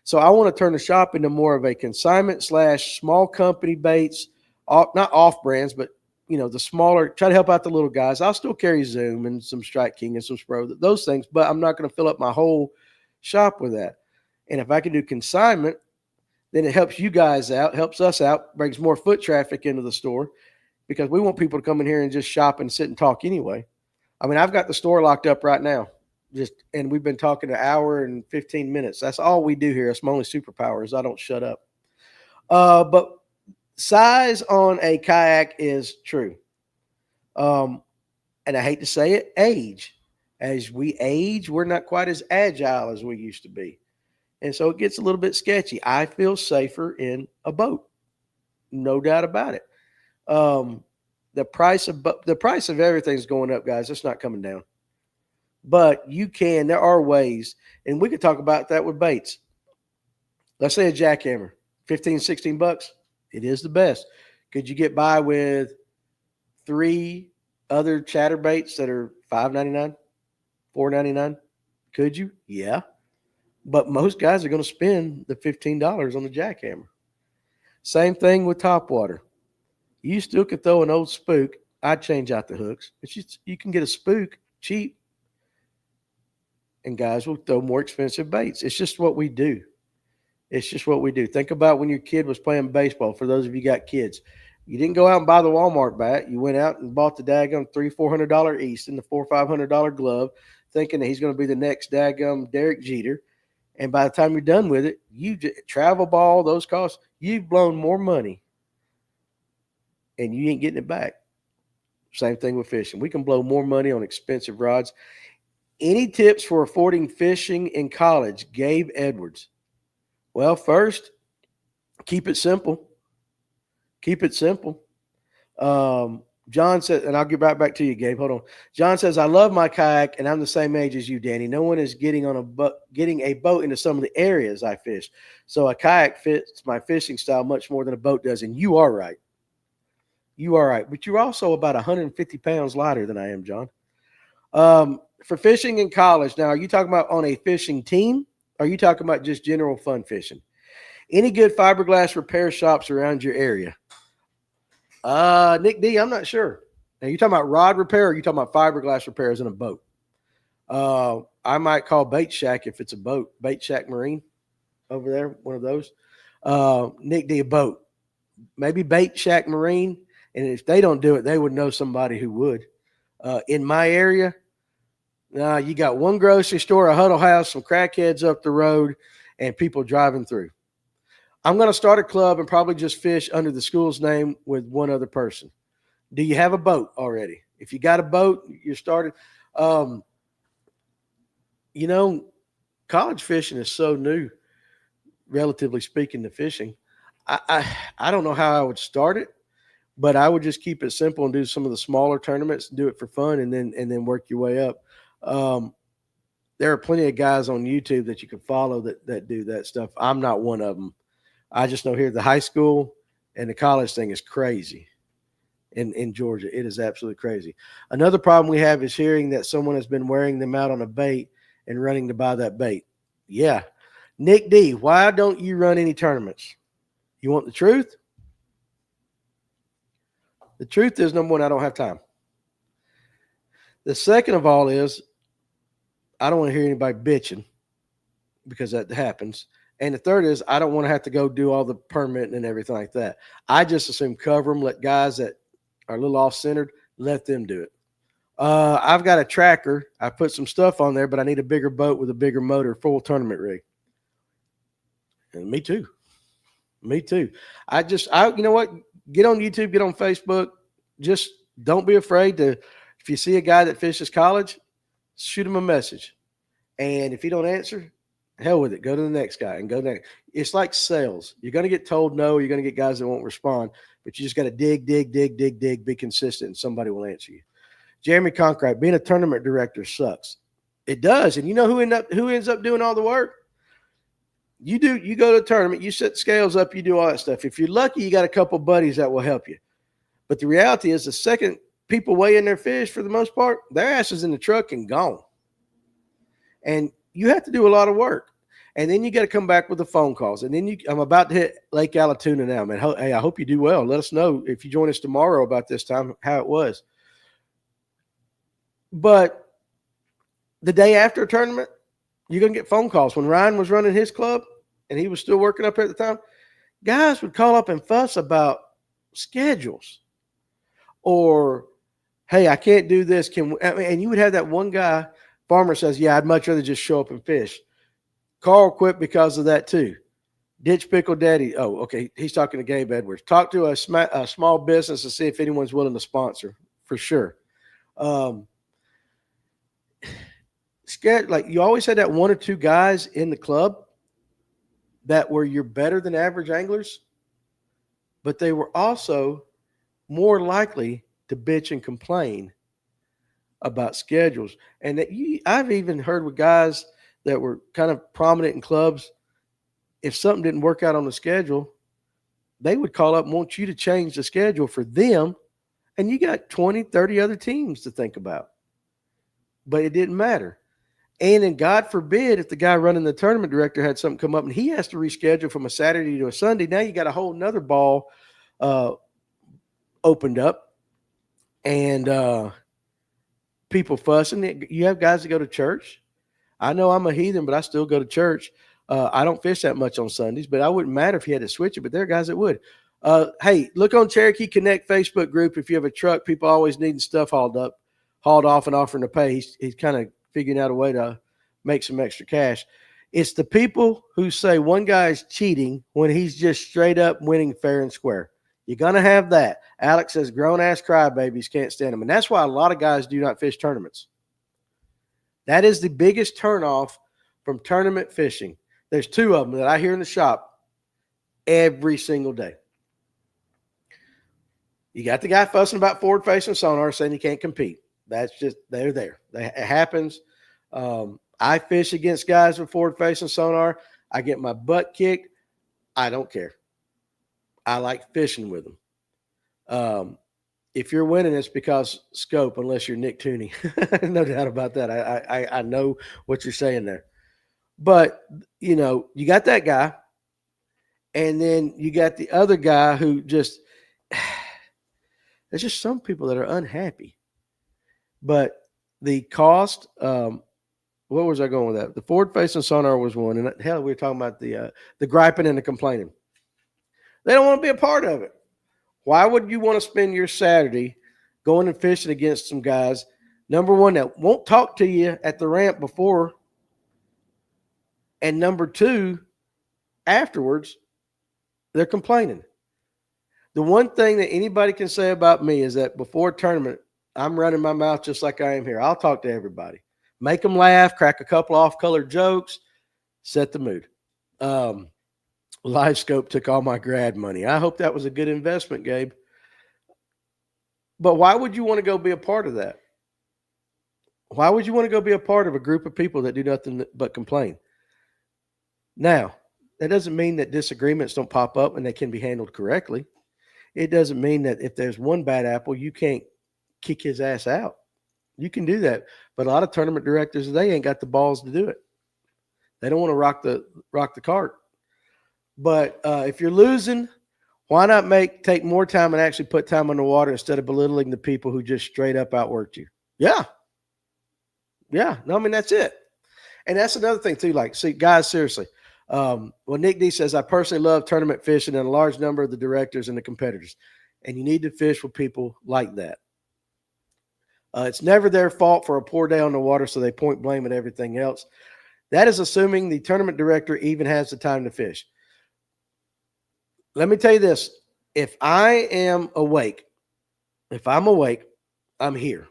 So I want to turn the shop into more of a consignment / small company baits, not off brands, but the smaller. Try to help out the little guys. I'll still carry Zoom and some Strike King and some Spro, those things, but I'm not going to fill up my whole shop with that. And if I can do consignment, then it helps you guys out, helps us out, brings more foot traffic into the store because we want people to come in here and just shop and sit and talk anyway. I mean, I've got the store locked up right now. And we've been talking an hour and 15 minutes. That's all we do here. That's my only superpower is I don't shut up. But size on a kayak is true. And I hate to say it, age. As we age, we're not quite as agile as we used to be. And so it gets a little bit sketchy. I feel safer in a boat. No doubt about it. The price of everything's going up, guys. It's not coming down. But there are ways, and we could talk about that with baits. Let's say a jackhammer, 15, 16 bucks. It is the best. Could you get by with 3 other chatterbaits that are $5.99, $4.99? Could you? Yeah. But most guys are going to spend the $15 on the jackhammer. Same thing with topwater. You still could throw an old spook. I'd change out the hooks. You can get a spook cheap. And guys will throw more expensive baits. It's just what we do. Think about when your kid was playing baseball. For those of you got kids, you didn't go out and buy the Walmart bat. You went out and bought the daggum $300-$400 Easton, the $400-$500 glove, thinking that he's going to be the next daggum Derek Jeter. And by the time you're done with it, travel ball, those costs, you've blown more money, and you ain't getting it back. Same thing with fishing. We can blow more money on expensive rods. Any tips for affording fishing in college? Gabe Edwards. Well, first, keep it simple. John said, and I'll get right back to you, Gabe. Hold on. John says, I love my kayak, and I'm the same age as you, Danny. No one is getting a boat into some of the areas I fish. So a kayak fits my fishing style much more than a boat does, and you are right. But you're also about 150 pounds lighter than I am, John. For fishing in college, now, are you talking about on a fishing team? Or are you talking about just general fun fishing? Any good fiberglass repair shops around your area? Nick D, I'm not sure. Now, you talking about rod repair or are you talking about fiberglass repairs in a boat? I might call Bait Shack if it's a boat. Bait Shack Marine over there, one of those. Nick D, a boat. Maybe Bait Shack Marine. And if they don't do it, they would know somebody who would. In my area, you got one grocery store, a Huddle House, some crackheads up the road, and people driving through. I'm going to start a club and probably just fish under the school's name with one other person. Do you have a boat already? If you got a boat, you're started. College fishing is so new, relatively speaking, to fishing. I don't know how I would start it, but I would just keep it simple and do some of the smaller tournaments and do it for fun and then work your way up. There are plenty of guys on YouTube that you can follow that do that stuff. I'm not one of them. I just know here the high school and the college thing is crazy in Georgia. It is absolutely crazy. Another problem we have is hearing that someone has been wearing them out on a bait and running to buy that bait. Yeah. Nick D, why don't you run any tournaments? You want the truth? The truth is, number one, I don't have time. The second of all is I don't want to hear anybody bitching because that happens. And the third is I don't want to have to go do all the permitting and everything like that. I just assume cover them, let guys that are a little off-centered, let them do it. I've got a tracker. I put some stuff on there, but I need a bigger boat with a bigger motor, full tournament rig. And me too. You know what? Get on YouTube, get on Facebook. Just don't be afraid to, if you see a guy that fishes college, shoot him a message. And if he don't answer, Hell with it. Go to the next guy and go next. It's like sales. You're going to get told no. You're going to get guys that won't respond, but you just got to dig, dig, dig, dig, dig, be consistent, and somebody will answer you. Jeremy Conkright, being a tournament director sucks. It does. And you know who ends up doing all the work? You do. You go to a tournament, you set scales up, you do all that stuff. If you're lucky, you got a couple buddies that will help you. But the reality is the second people weigh in their fish, for the most part, their ass is in the truck and gone. And you have to do a lot of work. And then you got to come back with the phone calls. And then I'm about to hit Lake Allatoona now, man. Hey, I hope you do well. Let us know if you join us tomorrow about this time, how it was. But the day after a tournament, you're going to get phone calls. When Ryan was running his club and he was still working up there at the time, guys would call up and fuss about schedules. Or, hey, I can't do this. And you would have that one guy, farmer says, yeah, I'd much rather just show up and fish. Carl quit because of that too. Ditch Pickle Daddy. Oh, okay. He's talking to Gabe Edwards. Talk to a small business to see if anyone's willing to sponsor, for sure. Like you always had that one or two guys in the club that were your better than average anglers, but they were also more likely to bitch and complain about schedules. And that I've even heard with guys that were kind of prominent in clubs, if something didn't work out on the schedule, they would call up and want you to change the schedule for them. And you got 20, 30 other teams to think about. But it didn't matter. And then God forbid if the guy running the tournament director had something come up and he has to reschedule from a Saturday to a Sunday, now you got a whole nother ball opened up. And people fussing. You have guys that go to church. I know I'm a heathen, but I still go to church. I don't fish that much on Sundays, but I wouldn't matter if you had to switch it, but there are guys that would. Hey, look on Cherokee Connect Facebook group. If you have a truck, people always needing stuff hauled off and offering to pay. He's kind of figuring out a way to make some extra cash. It's the people who say one guy is cheating when he's just straight up winning fair and square. You're going to have that. Alex says grown-ass crybabies can't stand them. And that's why a lot of guys do not fish tournaments. That is the biggest turnoff from tournament fishing. There's two of them that I hear in the shop every single day. You got the guy fussing about forward-facing sonar saying he can't compete. That's just, they're there. It happens. I fish against guys with forward-facing sonar. I get my butt kicked. I don't care. I like fishing with them. If you're winning, it's because scope, unless you're Nick Tooney. No doubt about that. I know what you're saying there. But, you got that guy, and then you got the other guy who just there's just some people that are unhappy. But the cost, what was I going with that? The forward-facing sonar was one. And hell, we were talking about the griping and the complaining. They don't want to be a part of it. Why would you want to spend your Saturday going and fishing against some guys, number one, that won't talk to you at the ramp before, and number two, afterwards, they're complaining. The one thing that anybody can say about me is that before a tournament, I'm running my mouth just like I am here. I'll talk to everybody. Make them laugh, crack a couple off-color jokes, set the mood. LiveScope took all my grad money. I hope that was a good investment, Gabe. But why would you want to go be a part of that? Why would you want to go be a part of a group of people that do nothing but complain? Now, that doesn't mean that disagreements don't pop up and they can be handled correctly. It doesn't mean that if there's one bad apple, you can't kick his ass out. You can do that. But a lot of tournament directors, they ain't got the balls to do it. They don't want to rock the cart. But if you're losing, why not take more time and actually put time on the water instead of belittling the people who just straight up outworked you? Yeah. No, I mean, that's it. And that's another thing too. Like, see, guys, seriously. Nick D says, I personally love tournament fishing and a large number of the directors and the competitors. And you need to fish with people like that. It's never their fault for a poor day on the water, so they point blame at everything else. That is assuming the tournament director even has the time to fish. Let me tell you this. If I'm awake, I'm here.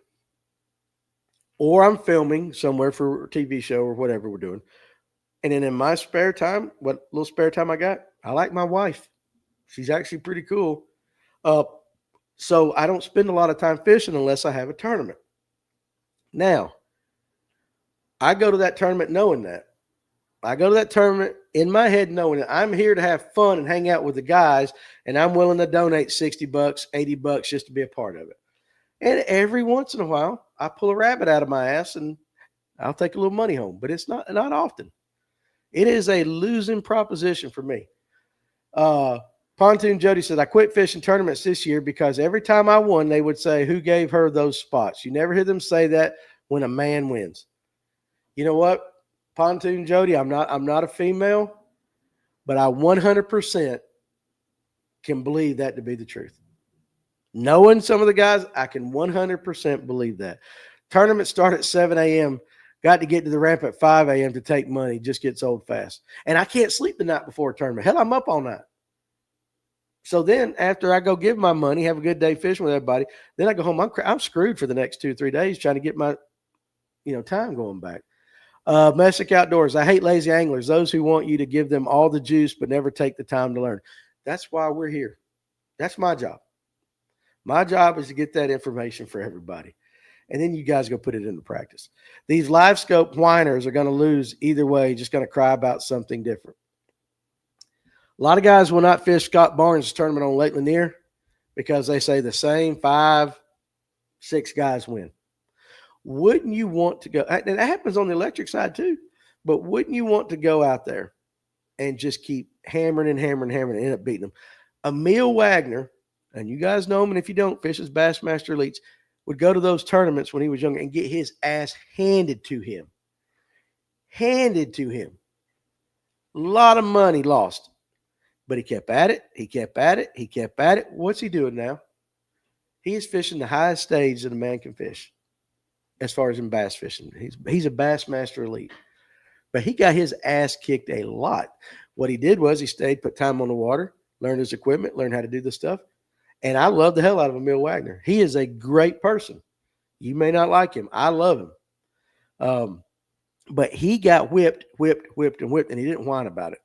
Or I'm filming somewhere for a TV show or whatever we're doing. And then in my spare time, what little spare time I got, I like my wife. She's actually pretty cool. Uh, so I don't spend a lot of time fishing unless I have a tournament. Now, I go to that tournament knowing that. I go to that tournament in my head knowing that I'm here to have fun and hang out with the guys, and I'm willing to donate $60, $80 just to be a part of it. And every once in a while, I pull a rabbit out of my ass and I'll take a little money home, but it's not often. It is a losing proposition for me. Pontoon Jody says, I quit fishing tournaments this year because every time I won, they would say, who gave her those spots? You never hear them say that when a man wins. You know what, Pontoon Jody, I'm not a female, but I 100% can believe that to be the truth. Knowing some of the guys, I can 100% believe that. Tournaments start at 7 a.m., got to get to the ramp at 5 a.m. to take money, just gets old fast. And I can't sleep the night before a tournament. Hell, I'm up all night. So then after I go give my money, have a good day fishing with everybody, then I go home. I'm screwed for the next 2 or 3 days trying to get my time going back. Messick Outdoors. I hate lazy anglers, those who want you to give them all the juice but never take the time to learn. That's why we're here. That's my job. My job is to get that information for everybody. And then you guys go put it into practice. These live scope whiners are going to lose either way, just going to cry about something different. A lot of guys will not fish Scott Barnes' tournament on Lake Lanier because they say the same 5, 6 guys win. Wouldn't you want to go? And that happens on the electric side too. But wouldn't you want to go out there and just keep hammering and end up beating them? Emil Wagner, and you guys know him, and if you don't, fishes Bassmaster Elites, would go to those tournaments when he was younger and get his ass handed to him. Handed to him. A lot of money lost. But he kept at it. He kept at it. He kept at it. What's he doing now? He is fishing the highest stage that a man can fish as far as in bass fishing. He's a Bassmaster Elite. But he got his ass kicked a lot. What he did was he stayed, put time on the water, learned his equipment, learned how to do the stuff. And I love the hell out of Emil Wagner. He is a great person. You may not like him. I love him. But he got whipped, and he didn't whine about it.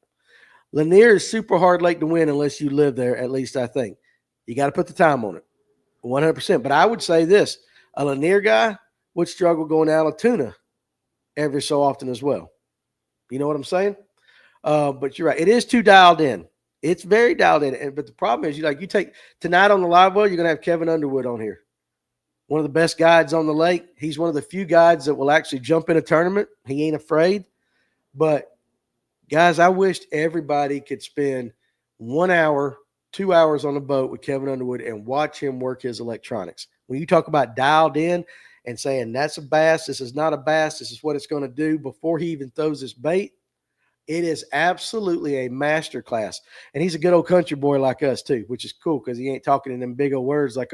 Lanier is super hard lake to win unless you live there, at least I think. You got to put the time on it, 100%. But I would say this, a Lanier guy would struggle going out of tuna every so often as well. You know what I'm saying? But you're right. It is too dialed in. It's very dialed in. But the problem is, you take tonight on the live well, you're going to have Kevin Underwood on here. One of the best guides on the lake. He's one of the few guides that will actually jump in a tournament. He ain't afraid. But, guys, I wished everybody could spend 1 hour, 2 hours on the boat with Kevin Underwood and watch him work his electronics. When you talk about dialed in and saying that's a bass, this is not a bass, this is what it's going to do before he even throws his bait, it is absolutely a master class. And he's a good old country boy like us too, which is cool because he ain't talking in them big old words like,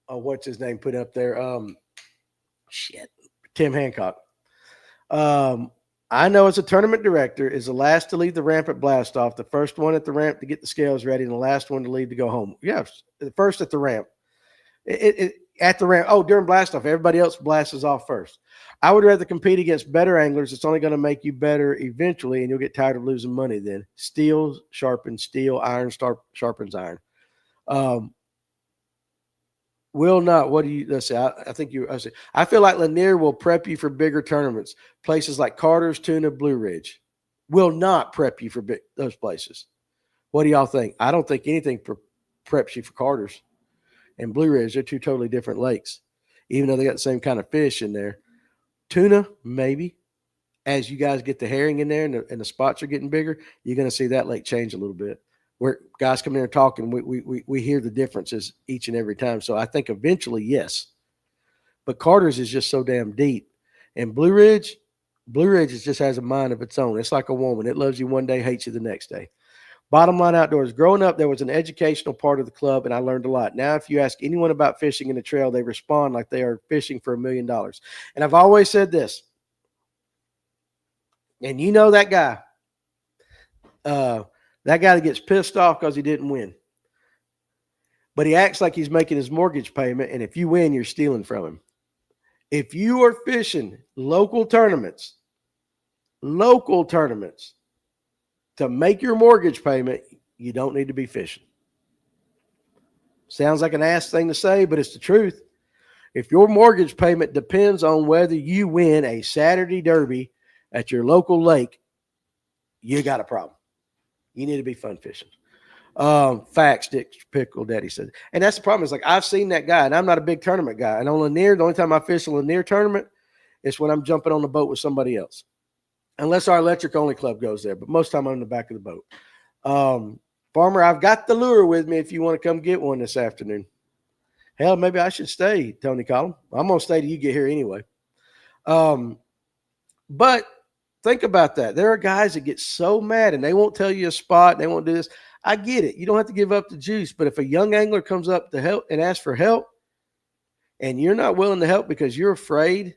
what's his name put up there? Tim Hancock. I know as a tournament director is the last to leave the ramp at blast off, the first one at the ramp to get the scales ready, and the last one to leave to go home. Yeah, the first at the ramp. At the ramp. Oh, during blast off, everybody else blasts off first. I would rather compete against better anglers. It's only going to make you better eventually, and you'll get tired of losing money then. Steel sharpens steel, iron sharpens iron. Will not. What do you? Let's say. I feel like Lanier will prep you for bigger tournaments. Places like Carter's, Tuna, Blue Ridge will not prep you for those places. What do y'all think? I don't think anything preps you for Carter's and Blue Ridge. They're two totally different lakes, even though they got the same kind of fish in there. Tuna, maybe. As you guys get the herring in there and the spots are getting bigger, you're going to see that lake change a little bit. Where guys come in and talk, and we hear the differences each and every time. So I think eventually, yes. But Carter's is just so damn deep. And Blue Ridge just has a mind of its own. It's like a woman. It loves you one day, hates you the next day. Bottom line outdoors. Growing up, there was an educational part of the club, and I learned a lot. Now, if you ask anyone about fishing in the trail, they respond like they are fishing for $1 million. And I've always said this, and you know that guy. That guy that gets pissed off because he didn't win. But he acts like he's making his mortgage payment, and if you win, you're stealing from him. If you are fishing local tournaments local tournaments to make your mortgage payment, you don't need to be fishing. Sounds like an ass thing to say, but it's the truth. If your mortgage payment depends on whether you win a Saturday derby at your local lake, you got a problem. You need to be fun fishing. Facts, Dick Pickle Daddy said. And that's the problem. It's like I've seen that guy, and I'm not a big tournament guy. And on Lanier, the only time I fish a Lanier tournament is when I'm jumping on the boat with somebody else. Unless our electric only club goes there. But most of the time I'm in the back of the boat. Farmer, I've got the lure with me if you want to come get one this afternoon. Hell, maybe I should stay, Tony Collin. I'm going to stay till you get here anyway. But think about that. There are guys that get so mad and they won't tell you a spot and they won't do this. I get it. You don't have to give up the juice. But if a young angler comes up to help and asks for help and you're not willing to help because you're afraid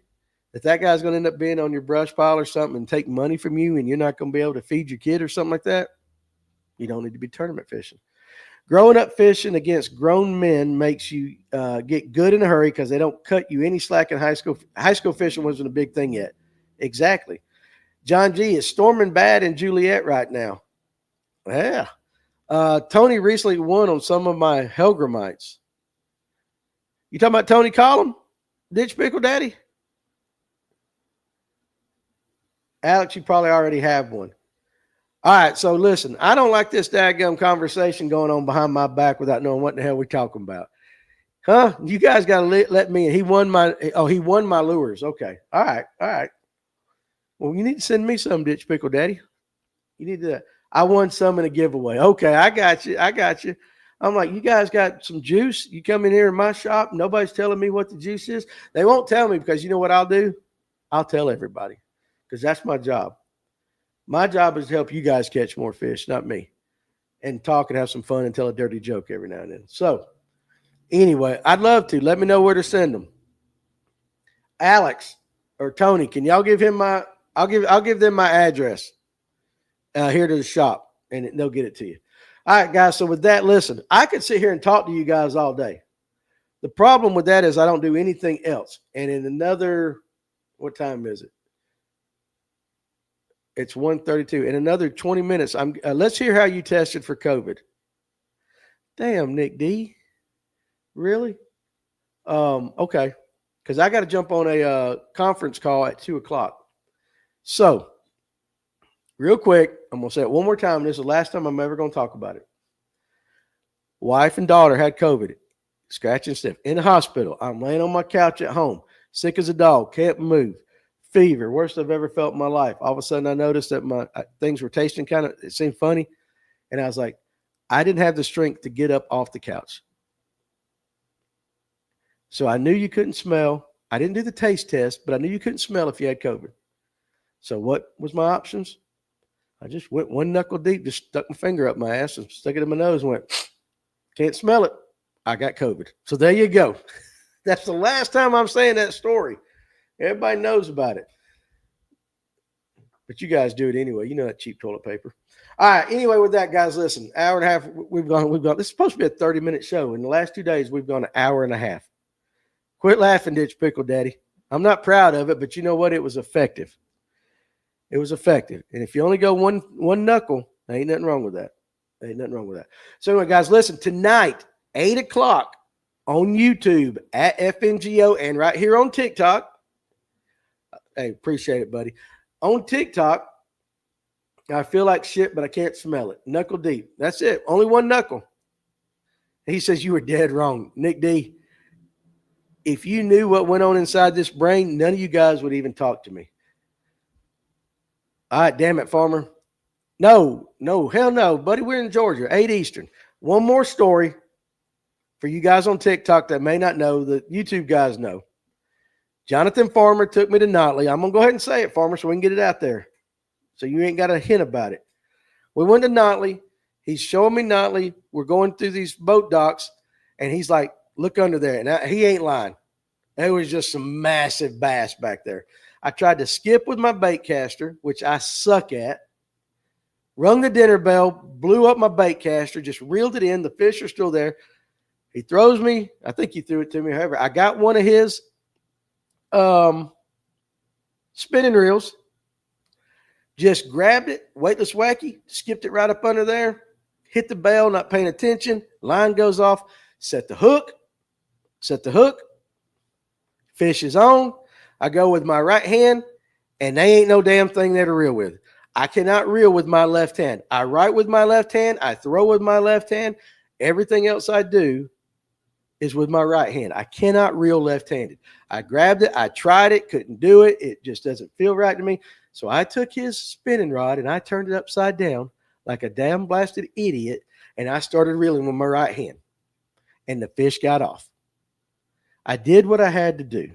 that guy's going to end up being on your brush pile or something and take money from you and you're not going to be able to feed your kid or something like that, you don't need to be tournament fishing. Growing up fishing against grown men makes you get good in a hurry because they don't cut you any slack in high school. High school fishing wasn't a big thing yet. Exactly. John G. is storming bad in Juliet right now. Yeah. Tony recently won on some of my Helgramites. You talking about Tony Collin? Ditch Pickle Daddy? Alex, you probably already have one. All right, so listen, I don't like this daggum conversation going on behind my back without knowing what the hell we're talking about. Huh? You guys got to let me in. He won my lures. Okay. All right. Well, you need to send me some, Ditch Pickle Daddy. You need to. I won some in a giveaway. Okay, I got you. I'm like, you guys got some juice? You come in here in my shop, nobody's telling me what the juice is. They won't tell me because you know what I'll do? I'll tell everybody because that's my job. My job is to help you guys catch more fish, not me, and talk and have some fun and tell a dirty joke every now and then. So anyway, I'd love to. Let me know where to send them. Alex or Tony, can y'all give him I'll give them my address here to the shop, and they'll get it to you. All right, guys. So with that, listen, I could sit here and talk to you guys all day. The problem with that is I don't do anything else. And in another, what time is it? It's 1:32. In another 20 minutes, let's hear how you tested for COVID. Damn, Nick D. Really? Okay. Because I got to jump on a conference call at 2:00. So, real quick, I'm going to say it one more time. This is the last time I'm ever going to talk about it. Wife and daughter had COVID. Scratch and sniff. In the hospital. I'm laying on my couch at home. Sick as a dog. Can't move. Fever, worst I've ever felt in my life. All of a sudden, I noticed that my things were tasting it seemed funny. And I was like, I didn't have the strength to get up off the couch. So I knew you couldn't smell. I didn't do the taste test, but I knew you couldn't smell if you had COVID. So what was my options? I just went one knuckle deep, just stuck my finger up my ass and stuck it in my nose and went, can't smell it. I got COVID. So there you go. That's the last time I'm saying that story. Everybody knows about it. But you guys do it anyway. You know that cheap toilet paper. All right. Anyway, with that, guys, listen, hour and a half. We've gone. This is supposed to be a 30-minute show. In the last 2 days, we've gone an hour and a half. Quit laughing, Ditch Pickle Daddy. I'm not proud of it, but you know what? It was effective. It was effective. And if you only go one knuckle, there ain't nothing wrong with that. So anyway, guys, listen, tonight, 8:00 on YouTube at FNGO and right here on TikTok. Hey, appreciate it, buddy. On TikTok, I feel like shit, but I can't smell it. Knuckle deep. That's it. Only one knuckle. He says you were dead wrong. Nick D, if you knew what went on inside this brain, none of you guys would even talk to me. All right, damn it, Farmer. No, hell no, buddy. We're in Georgia, 8 Eastern. One more story for you guys on TikTok that may not know, the YouTube guys know. Jonathan Farmer took me to Notley. I'm going to go ahead and say it, Farmer, so we can get it out there. So you ain't got a hint about it. We went to Notley. He's showing me Notley. We're going through these boat docks, and he's like, look under there. And he ain't lying. There was just some massive bass back there. I tried to skip with my bait caster, which I suck at. Rung the dinner bell, blew up my bait caster, just reeled it in. The fish are still there. He throws me. I think he threw it to me. However, I got one of his spinning reels. Just grabbed it, weightless wacky, skipped it right up under there, hit the bell, not paying attention. Line goes off, set the hook, fish is on. I go with my right hand, and they ain't no damn thing there to reel with. I cannot reel with my left hand. I write with my left hand. I throw with my left hand. Everything else I do is with my right hand. I cannot reel left-handed. I grabbed it. I tried it. Couldn't do it. It just doesn't feel right to me. So I took his spinning rod and I turned it upside down like a damn blasted idiot, and I started reeling with my right hand. And the fish got off. I did what I had to do.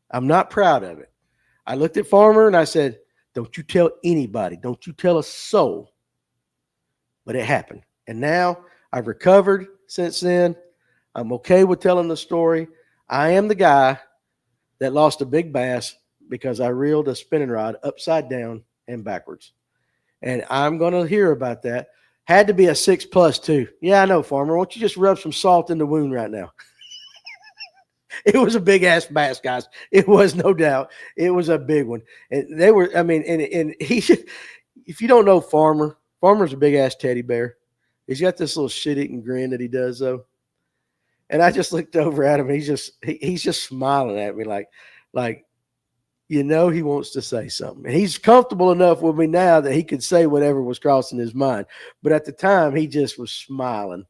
I'm not proud of it. I looked at Farmer and I said, don't you tell anybody. Don't you tell a soul. But it happened. And now I've recovered since then. I'm okay with telling the story. I am the guy that lost a big bass because I reeled a spinning rod upside down and backwards. And I'm going to hear about that. Had to be a 6+ too. Yeah, I know, Farmer. Why don't you just rub some salt in the wound right now? It was a big ass bass, guys. It was, no doubt. It was a big one. And they were, I mean, and he should, if you don't know Farmer's a big ass teddy bear. He's got this little shit eating grin that he does though. And I just looked over at him. He's just smiling at me like, you know, he wants to say something. And he's comfortable enough with me now that he could say whatever was crossing his mind. But at the time, he just was smiling.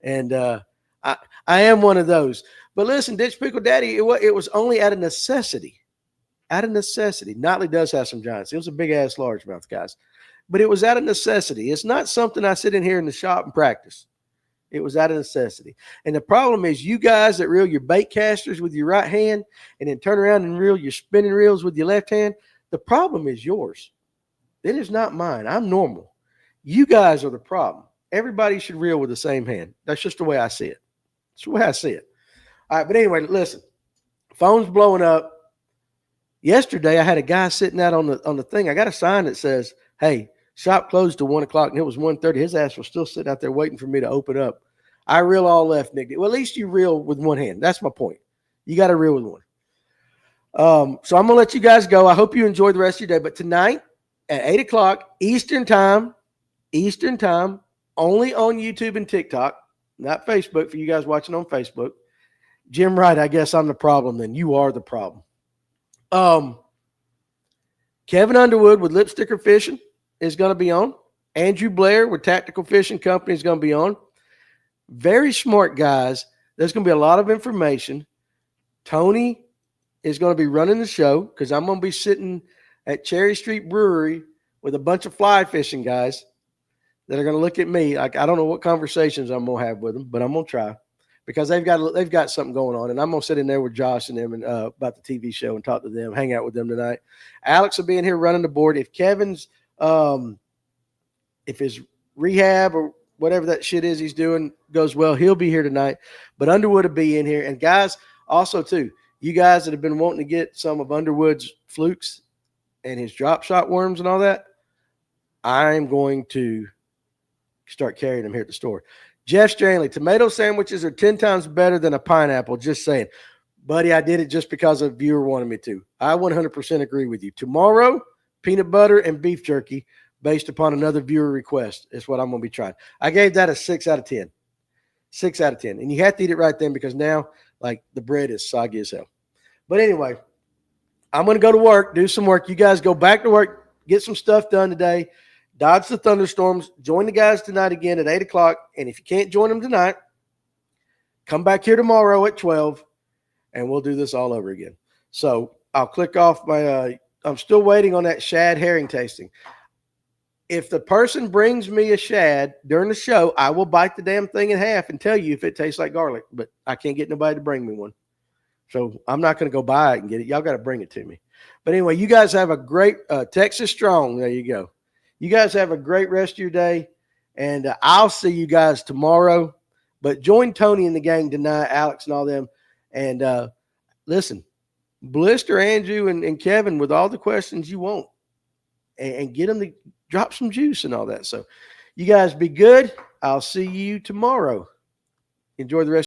And I am one of those. But listen, Ditch Pickle Daddy, it was only out of necessity. Out of necessity. Notley does have some giants. It was a big-ass largemouth, guys. But it was out of necessity. It's not something I sit in here in the shop and practice. It was out of necessity. And the problem is you guys that reel your bait casters with your right hand and then turn around and reel your spinning reels with your left hand, the problem is yours. It is not mine. I'm normal. You guys are the problem. Everybody should reel with the same hand. That's just the way I see it. That's the way I see it. All right, but anyway, listen. Phone's blowing up. Yesterday, I had a guy sitting out on the thing. I got a sign that says, hey, shop closed till 1 o'clock, and it was 1:30. His ass was still sitting out there waiting for me to open up. I reel all left, Nick. Well, at least you reel with one hand. That's my point. You got to reel with one. So I'm going to let you guys go. I hope you enjoy the rest of your day. But tonight at 8 o'clock Eastern time, only on YouTube and TikTok, not Facebook for you guys watching on Facebook. Jim Wright, I guess I'm the problem then. You are the problem. Kevin Underwood with Lipsticker Fishing is going to be on. Andrew Blair with Tactical Fishing Company is going to be on. Very smart guys. There's going to be a lot of information. Tony is going to be running the show because I'm going to be sitting at Cherry Street Brewery with a bunch of fly fishing guys that are going to look at me. Like, I don't know what conversations I'm going to have with them, but I'm going to try because they've got something going on. And I'm going to sit in there with Josh and them and about the TV show and talk to them, hang out with them tonight. Alex will be in here running the board. If Kevin's if his rehab or whatever that shit is he's doing goes well, he'll be here tonight. But Underwood will be in here. And guys, also too, you guys that have been wanting to get some of Underwood's flukes and his drop shot worms and all that, I'm going to start carrying them here at the store. Jeff Stranley, tomato sandwiches are 10 times better than a pineapple. Just saying. Buddy, I did it just because a viewer wanted me to. I 100% agree with you. Tomorrow, peanut butter and beef jerky based upon another viewer request is what I'm going to be trying. I gave that a 6 out of 10. 6 out of 10. And you have to eat it right then because now, like, the bread is soggy as hell. But anyway, I'm going to go to work, do some work. You guys go back to work, get some stuff done today. Dodge the thunderstorms. Join the guys tonight again at 8 o'clock. And if you can't join them tonight, come back here tomorrow at 12, and we'll do this all over again. So I'll click off my I'm still waiting on that shad herring tasting. If the person brings me a shad during the show, I will bite the damn thing in half and tell you if it tastes like garlic. But I can't get nobody to bring me one. So I'm not going to go buy it and get it. Y'all got to bring it to me. But anyway, you guys have a great Texas Strong. There you go. You guys have a great rest of your day, and I'll see you guys tomorrow. But join Tony and the gang tonight, Alex and all them. And listen, blister Andrew and Kevin with all the questions you want and get them to drop some juice and all that. So you guys be good. I'll see you tomorrow. Enjoy the rest.